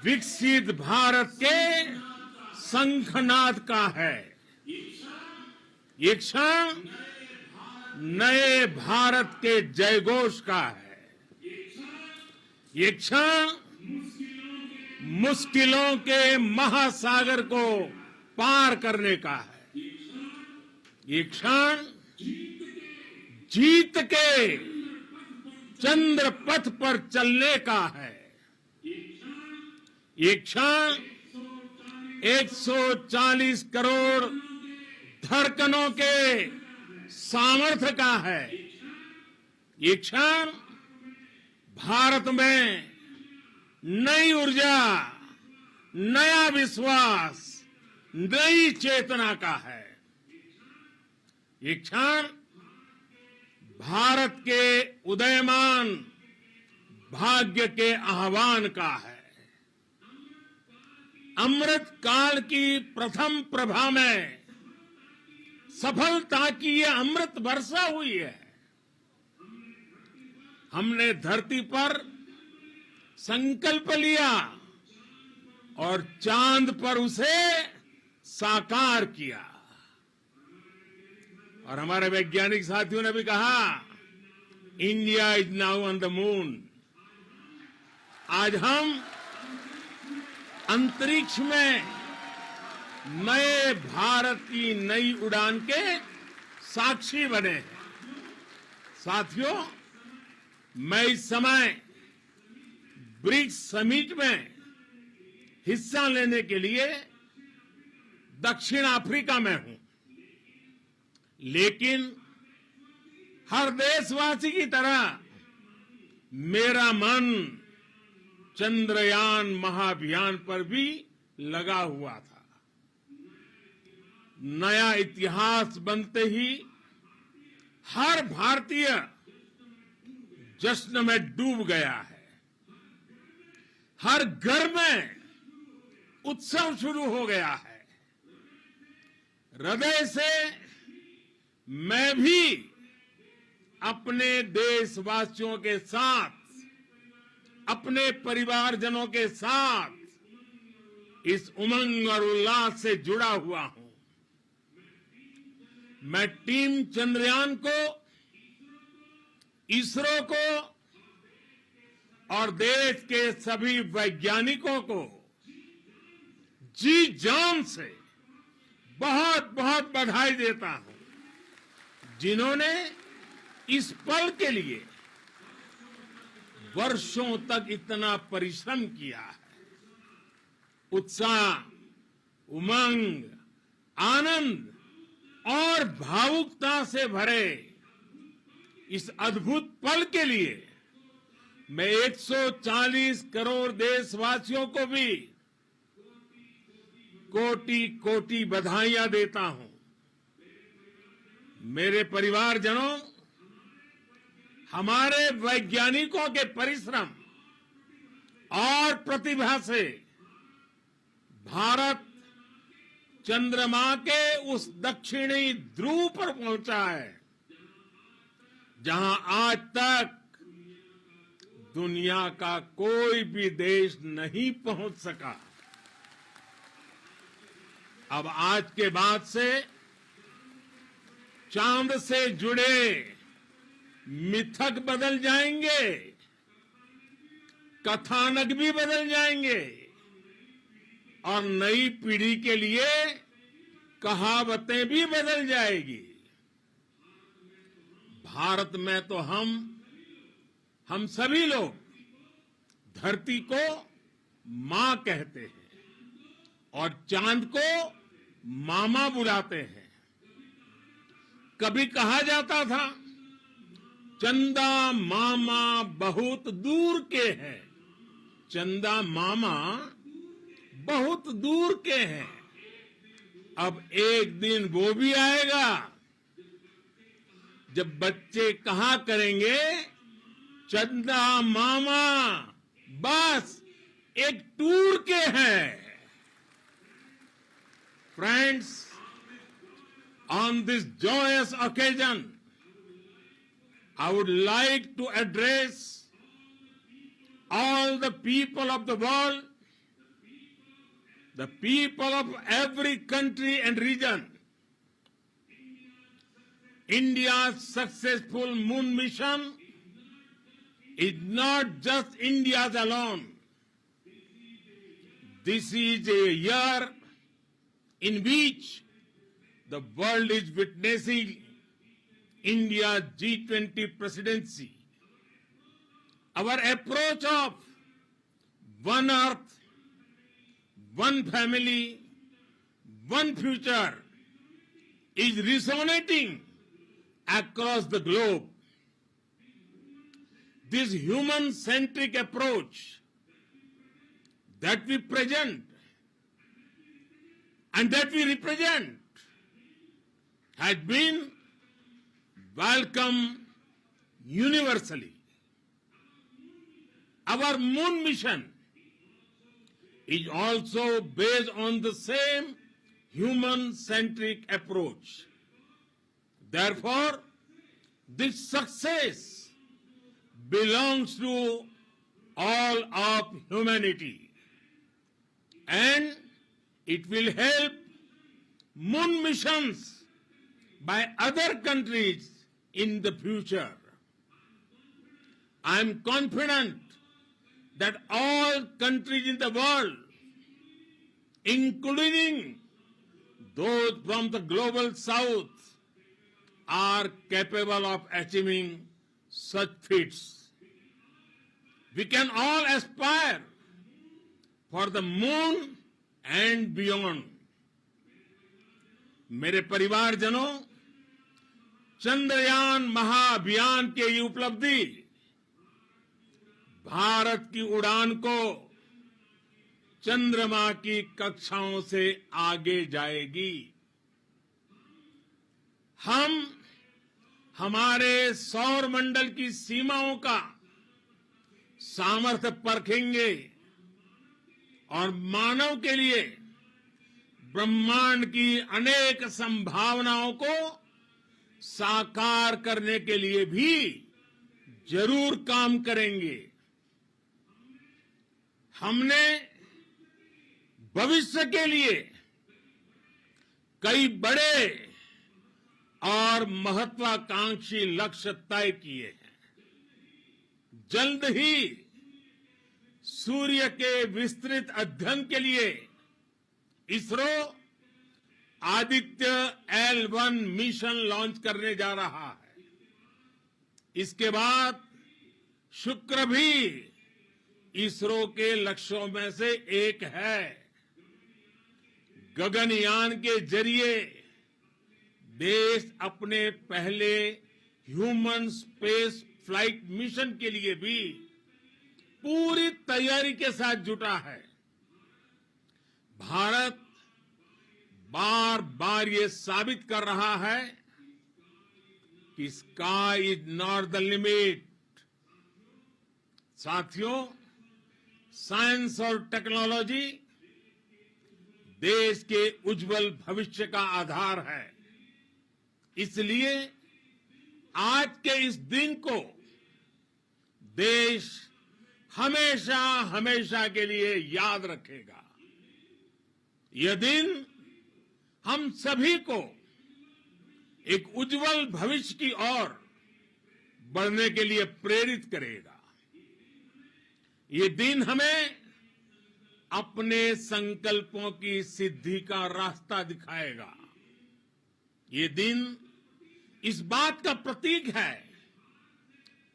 [SPEAKER 5] विकसित भारत के शंखनाद का है। ये क्षण नए भारत के जयघोष का है। ये क्षण मुश्किलों के महासागर को पार करने का है। ये क्षण जीत के चंद्र पथ पर चलने का है। ये क्षण 140 करोड़ धड़कनों के सामर्थ्य का है। ये क्षण भारत में नई ऊर्जा, नया विश्वास, नई चेतना का है। ये क्षण भारत के उदयमान भाग्य के आह्वान का है। अमृत काल की प्रथम प्रभा में सफलता की ये अमृत वर्षा हुई है। हमने धरती पर संकल्प लिया और चांद पर उसे साकार किया। और हमारे वैज्ञानिक साथियों ने भी कहा, India is now on the moon. आज हम अंतरिक्ष में नए भारत की नई उड़ान के साक्षी बने हैं। साथियों, मैं इस समय ब्रिक्स समिट में हिस्सा लेने के लिए दक्षिण अफ्रीका में हूं, लेकिन हर देशवासी की तरह मेरा मन चंद्रयान महाअभियान पर भी लगा हुआ था। नया इतिहास बनते ही हर भारतीय जश्न में डूब गया है। हर घर में उत्सव शुरू हो गया है। हृदय से मैं भी अपने देशवासियों के साथ, अपने परिवारजनों के साथ इस उमंग और उल्लास से जुड़ा हुआ हूं। मैं टीम चंद्रयान को, इसरो को और देश के सभी वैज्ञानिकों को जी जान से बहुत बहुत बधाई देता हूं, जिन्होंने इस पल के लिए वर्षों तक इतना परिश्रम किया है। उत्साह, उमंग, आनंद और भावुकता से भरे इस अद्भुत पल के लिए मैं 140 करोड़ देशवासियों को भी कोटि कोटि बधाइयां देता हूं। मेरे परिवारजनों, हमारे वैज्ञानिकों के परिश्रम और प्रतिभा से भारत चंद्रमा के उस दक्षिणी ध्रुव पर पहुंचा है, जहां आज तक दुनिया का कोई भी देश नहीं पहुंच सका। अब आज के बाद से चांद से जुड़े मिथक बदल जाएंगे, कथानक भी बदल जाएंगे और नई पीढ़ी के लिए कहावतें भी बदल जाएगी। भारत में तो हम सभी लोग धरती को मां कहते हैं और चांद को मामा बुलाते हैं। कभी कहा जाता था चंदा मामा बहुत दूर के हैं, चंदा मामा बहुत दूर के हैं। अब एक दिन वो भी आएगा जब बच्चे कहा करेंगे चंदा मामा बस एक टूर के हैं। Friends, on this joyous occasion, I would like to address all the people of the world, the people of every country and region. India's successful moon mission is not just India's alone. This is a year in which the world is witnessing India's G20 presidency. Our approach of one earth, one family, one future is resonating across the globe. This human-centric approach that we present and that we represent has been welcomed universally. Our moon mission is also based on the same human-centric approach. Therefore, this success belongs to all of humanity, and it will help moon missions by other countries in the future. I am confident that all countries in the world, including those from the global south, are capable of achieving such feats. We can all aspire for the moon and beyond. मेरे परिवारजनों, चंद्रयान महाअभियान के ये उपलब्धि भारत की उड़ान को चंद्रमा की कक्षाओं से आगे जाएगी। हम हमारे सौर मंडल की सीमाओं का सामर्थ्य परखेंगे और मानव के लिए ब्रह्मांड की अनेक संभावनाओं को साकार करने के लिए भी जरूर काम करेंगे। हमने भविष्य के लिए कई बड़े और महत्वाकांक्षी लक्ष्य तय किए हैं। जल्द ही सूर्य के विस्तृत अध्ययन के लिए ISRO Aditya L1 mission launch करने जा रहा है। इसके बाद शुक्र भी इसरो के लक्ष्यों में से एक है। गगनयान के जरिए देश अपने पहले ह्यूमन स्पेस फ्लाइट मिशन के लिए भी पूरी तैयारी के साथ जुटा है। भारत बार बार ये साबित कर रहा है कि sky is not the limit. साथियों, साइंस और टेक्नोलॉजी देश के उज्जवल भविष्य का आधार है। इसलिए आज के इस दिन को देश हमेशा हमेशा के लिए याद रखेगा। यह दिन हम सभी को एक उज्जवल भविष्य की ओर बढ़ने के लिए प्रेरित करेगा। ये दिन हमें अपने संकल्पों की सिद्धि का रास्ता दिखाएगा। ये दिन इस बात का प्रतीक है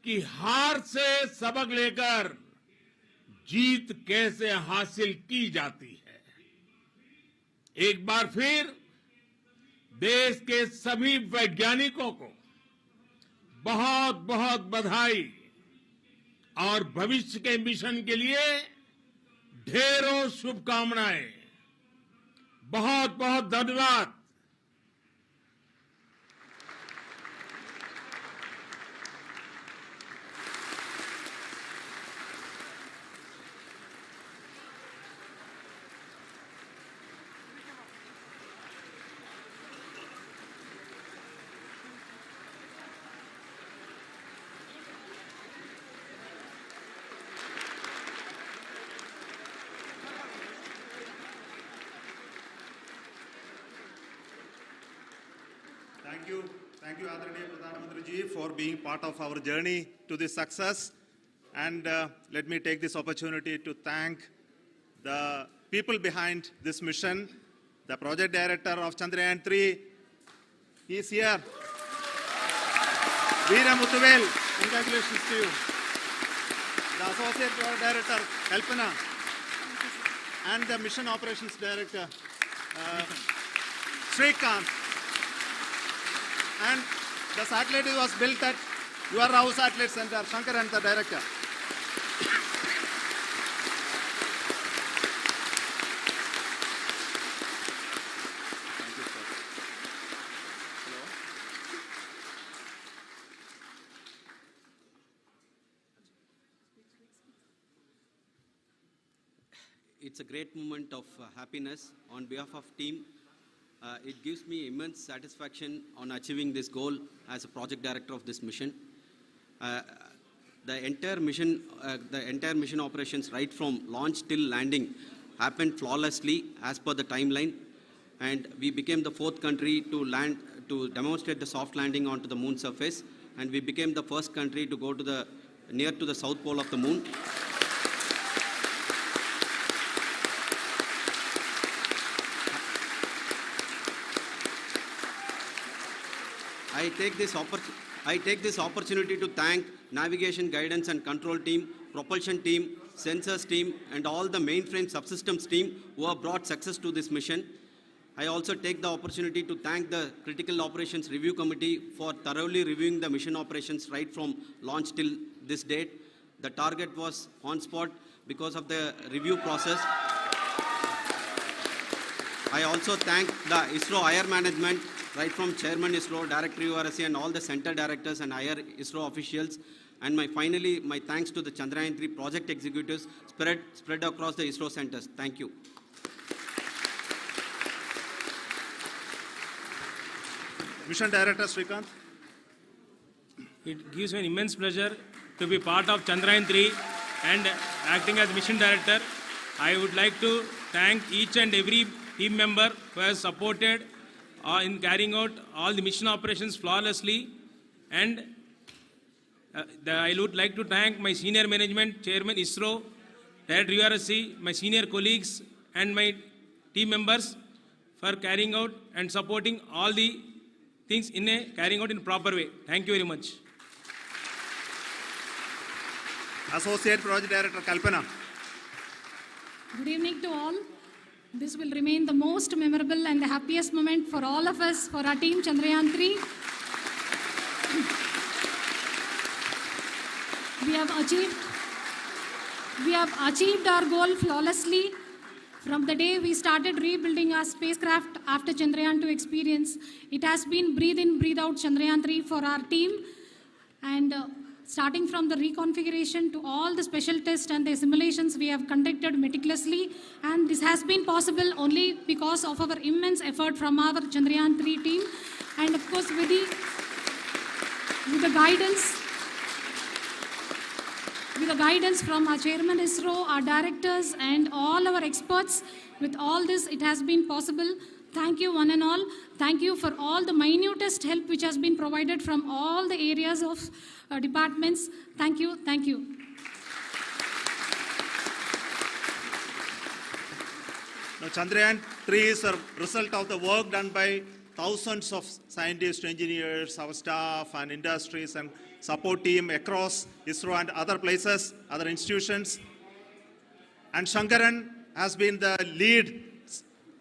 [SPEAKER 5] कि हार से सबक लेकर जीत कैसे हासिल की जाती है। एक बार फिर देश के सभी वैज्ञानिकों को बहुत बहुत बधाई और भविष्य के मिशन के लिए ढेरों शुभकामनाएं। बहुत बहुत धन्यवाद।
[SPEAKER 4] Thank you, Adaraniya Pradhan Mantri ji, for being part of our journey to this success. And let me take this opportunity to thank the people behind this mission, the project director of Chandrayaan-3. He is here. Veera Muthuvel, congratulations to you. The associate project director, Kalpana, and the mission operations director, Srikanth. And the satellite was built at UR Rao Satellite Center, Shankar and the director. Thank you, sir. Hello.
[SPEAKER 6] It's a great moment of happiness on behalf of team. It gives me immense satisfaction on achieving this goal as a project director of this mission. The entire mission operations, right from launch till landing, happened flawlessly as per the timeline, and we became the 4th country to demonstrate the soft landing onto the moon surface, and we became the first country to go to near to the south pole of the moon. I take this opportunity to thank navigation, guidance and control team, propulsion team, sensors team and all the mainframe subsystems team who have brought success to this mission. I also take the opportunity to thank the Critical Operations Review Committee for thoroughly reviewing the mission operations right from launch till this date. The target was on spot because of the review process. I also thank the ISRO higher management, right from Chairman ISRO, Director URSC and all the center directors and higher ISRO officials. And finally, my thanks to the Chandrayaan-3 project executives spread across the ISRO centers. Thank you.
[SPEAKER 4] Mission Director Srikanth.
[SPEAKER 7] It gives me an immense pleasure to be part of Chandrayaan-3 and acting as Mission Director. I would like to thank each and every team member who has supported in carrying out all the mission operations flawlessly. And I would like to thank my senior management, Chairman ISRO, Director URSC, my senior colleagues and my team members for carrying out and supporting all the things carrying out in a proper way. Thank you very much.
[SPEAKER 4] Associate Project Director Kalpana.
[SPEAKER 8] Good evening to all. This will remain the most memorable and the happiest moment for all of us, for our team Chandrayaan-3. We have achieved our goal flawlessly. From the day we started rebuilding our spacecraft after Chandrayaan-2 experience, it has been breathe in, breathe out Chandrayaan-3 for our team. And starting from the reconfiguration to all the special tests and the simulations we have conducted meticulously. And this has been possible only because of our immense effort from our Chandrayaan-3 team. And of course, with the guidance from our Chairman ISRO, our directors and all our experts, with all this, it has been possible. Thank you one and all. Thank you for all the minutest help which has been provided from all the areas of departments. Thank you. Thank you.
[SPEAKER 4] Now, Chandrayaan-3 is a result of the work done by thousands of scientists, engineers, our staff and industries and support team across ISRO and other places, other institutions. And Shankaran has been the lead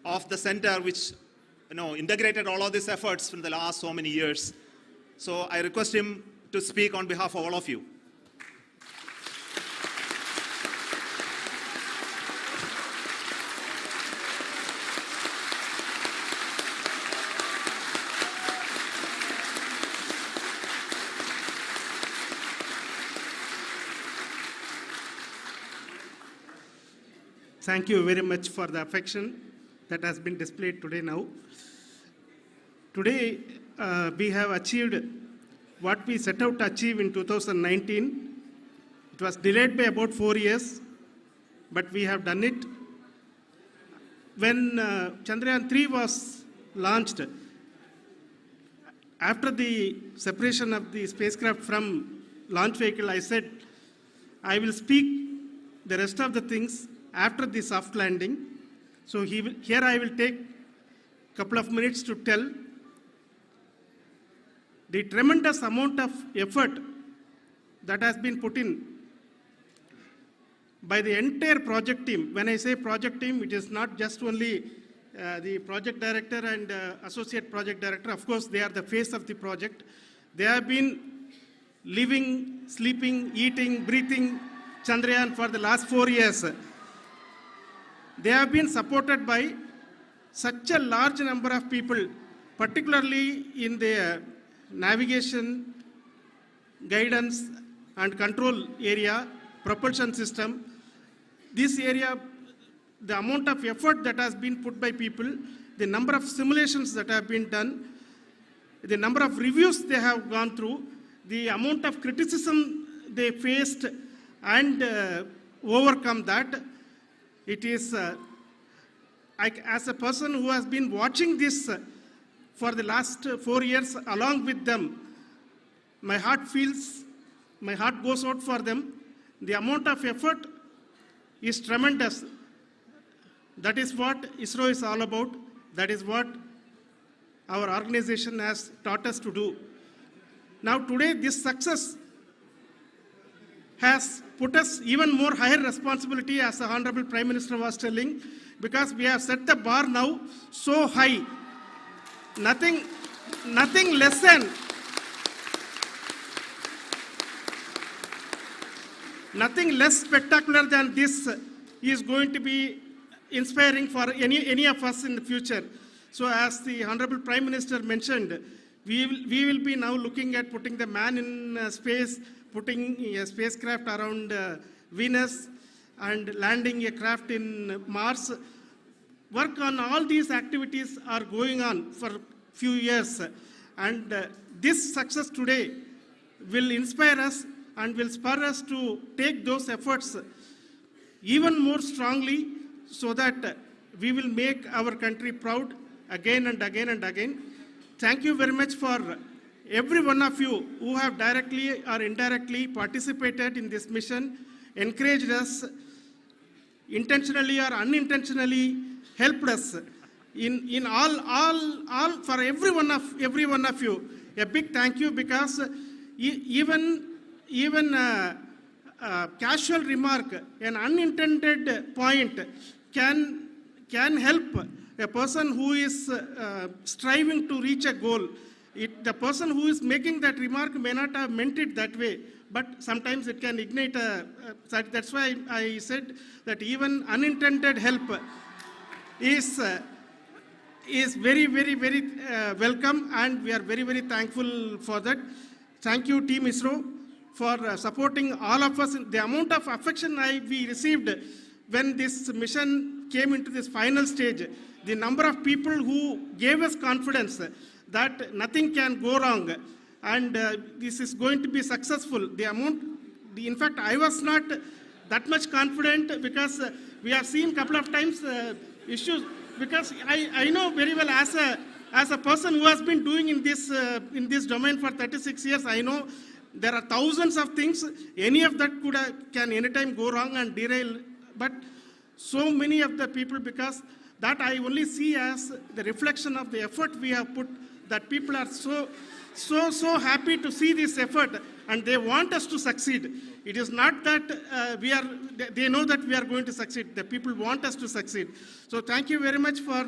[SPEAKER 4] of the center which integrated all of these efforts in the last so many years. So I request him to speak on behalf of all of you.
[SPEAKER 9] Thank you very much for the affection that has been displayed today now. Today, we have achieved what we set out to achieve in 2019. It was delayed by about 4 years, but we have done it. When Chandrayaan 3 was launched, after the separation of the spacecraft from launch vehicle, I said, I will speak the rest of the things after the soft landing. So here I will take a couple of minutes to tell the tremendous amount of effort that has been put in by the entire project team. When I say project team, it is not just only the project director and associate project director. Of course, they are the face of the project. They have been living, sleeping, eating, breathing Chandrayaan for the last 4 years. They have been supported by such a large number of people, particularly in the navigation, guidance and control area, propulsion system. This area, the amount of effort that has been put by people, the number of simulations that have been done, the number of reviews they have gone through, the amount of criticism they faced and overcome that. It is, as a person who has been watching this for the last 4 years along with them, my heart goes out for them. The amount of effort is tremendous. That is what ISRO is all about. That is what our organization has taught us to do. Now today, this success has put us even more higher responsibility, as the Honorable Prime Minister was telling, because we have set the bar now so high. Nothing less than nothing less spectacular than this is going to be inspiring for any of us in the future. So as the Honorable Prime Minister mentioned, we will be now looking at putting the man in space, putting a spacecraft around Venus and landing a craft in Mars. Work on all these activities are going on for a few years. And this success today will inspire us and will spur us to take those efforts even more strongly so that we will make our country proud again and again and again. Thank you very much for every one of you who have directly or indirectly participated in this mission, encouraged us, intentionally or unintentionally helped us in all for every one of you. A big thank you, because even casual remark, an unintended point can help a person who is striving to reach a goal. The person who is making that remark may not have meant it that way, but sometimes it can ignite that's why I said that even unintended help is very, very, very welcome, and we are very, very thankful for that. Thank you, Team ISRO, for supporting all of us. The amount of affection we received when this mission came into this final stage, the number of people who gave us confidence that nothing can go wrong and this is going to be successful. In fact, I was not that much confident, because we have seen a couple of times issues, because I know very well as a person who has been doing in this domain for 36 years, I know there are thousands of things. Any of that can anytime go wrong and derail. But so many of the people, because That I only see as the reflection of the effort we have put, that people are so happy to see this effort and they want us to succeed. It is not that they know that we are going to succeed. The people want us to succeed. So thank you very much for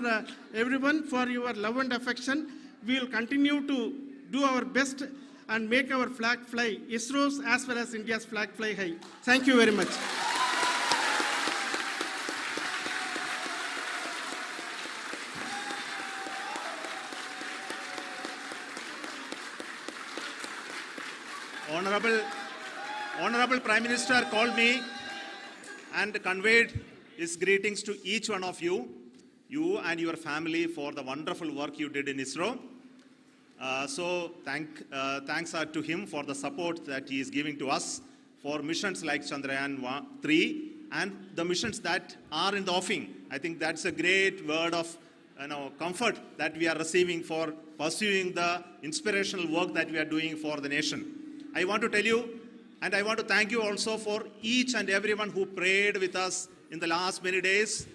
[SPEAKER 9] everyone for your love and affection. We will continue to do our best and make our flag fly, ISRO's as well as India's flag fly high. Thank you very much.
[SPEAKER 4] Honorable Prime Minister called me and conveyed his greetings to each one of you and your family for the wonderful work you did in ISRO. Thanks are to him for the support that he is giving to us for missions like Chandrayaan 3 and the missions that are in the offing. I think that's a great word of comfort that we are receiving for pursuing the inspirational work that we are doing for the nation. I want to tell you, and I want to thank you also for each and everyone who prayed with us in the last many days,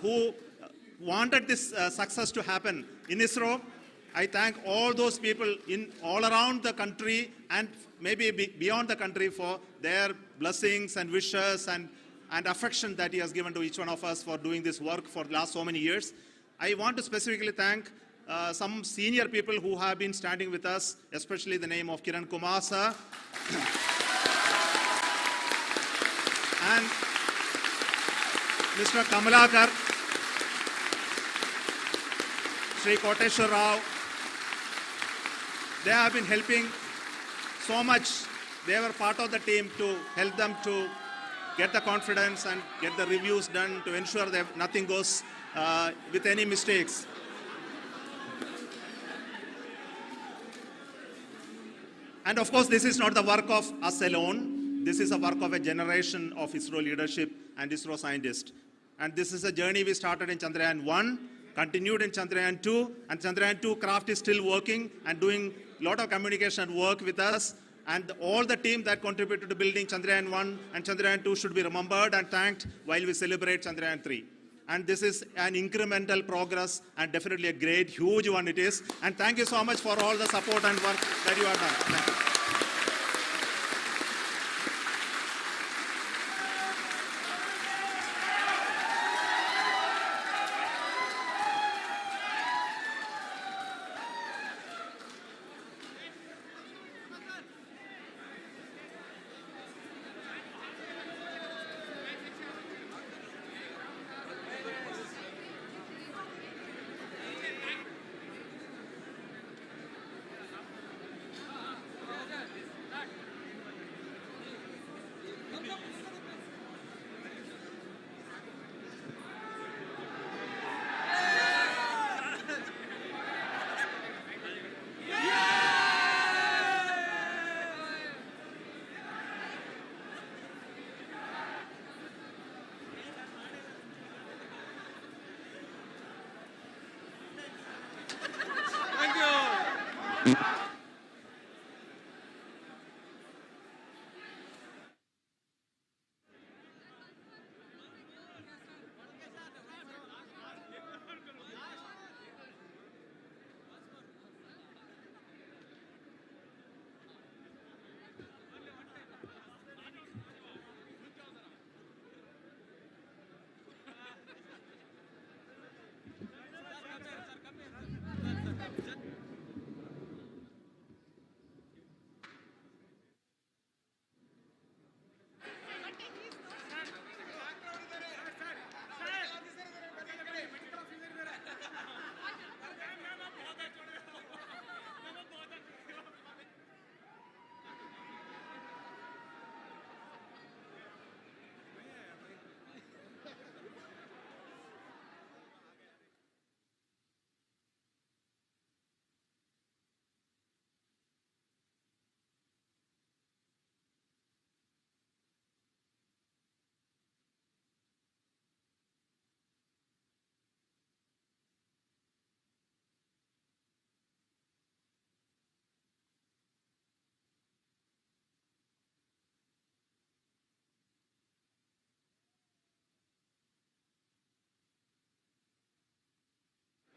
[SPEAKER 4] who wanted this success to happen in ISRO. I thank all those people all around the country and maybe beyond the country for their blessings and wishes and affection that he has given to each one of us for doing this work for the last so many years. I want to specifically thank some senior people who have been standing with us, especially the name of Kiran Kumar sir and Mr. Kamalakar, Sri Koteshwar Rao. They have been helping so much. They were part of the team to help them to get the confidence and get the reviews done to ensure that nothing goes with any mistakes. And of course, this is not the work of us alone. This is a work of a generation of ISRO leadership and ISRO scientists. And this is a journey we started in Chandrayaan 1, continued in Chandrayaan 2, and Chandrayaan 2 craft is still working and doing a lot of communication work with us. And all the team that contributed to building Chandrayaan 1 and Chandrayaan 2 should be remembered and thanked while we celebrate Chandrayaan 3. And this is an incremental progress and definitely a great, huge one it is. And thank you so much for all the support and work that you have done. Thank you.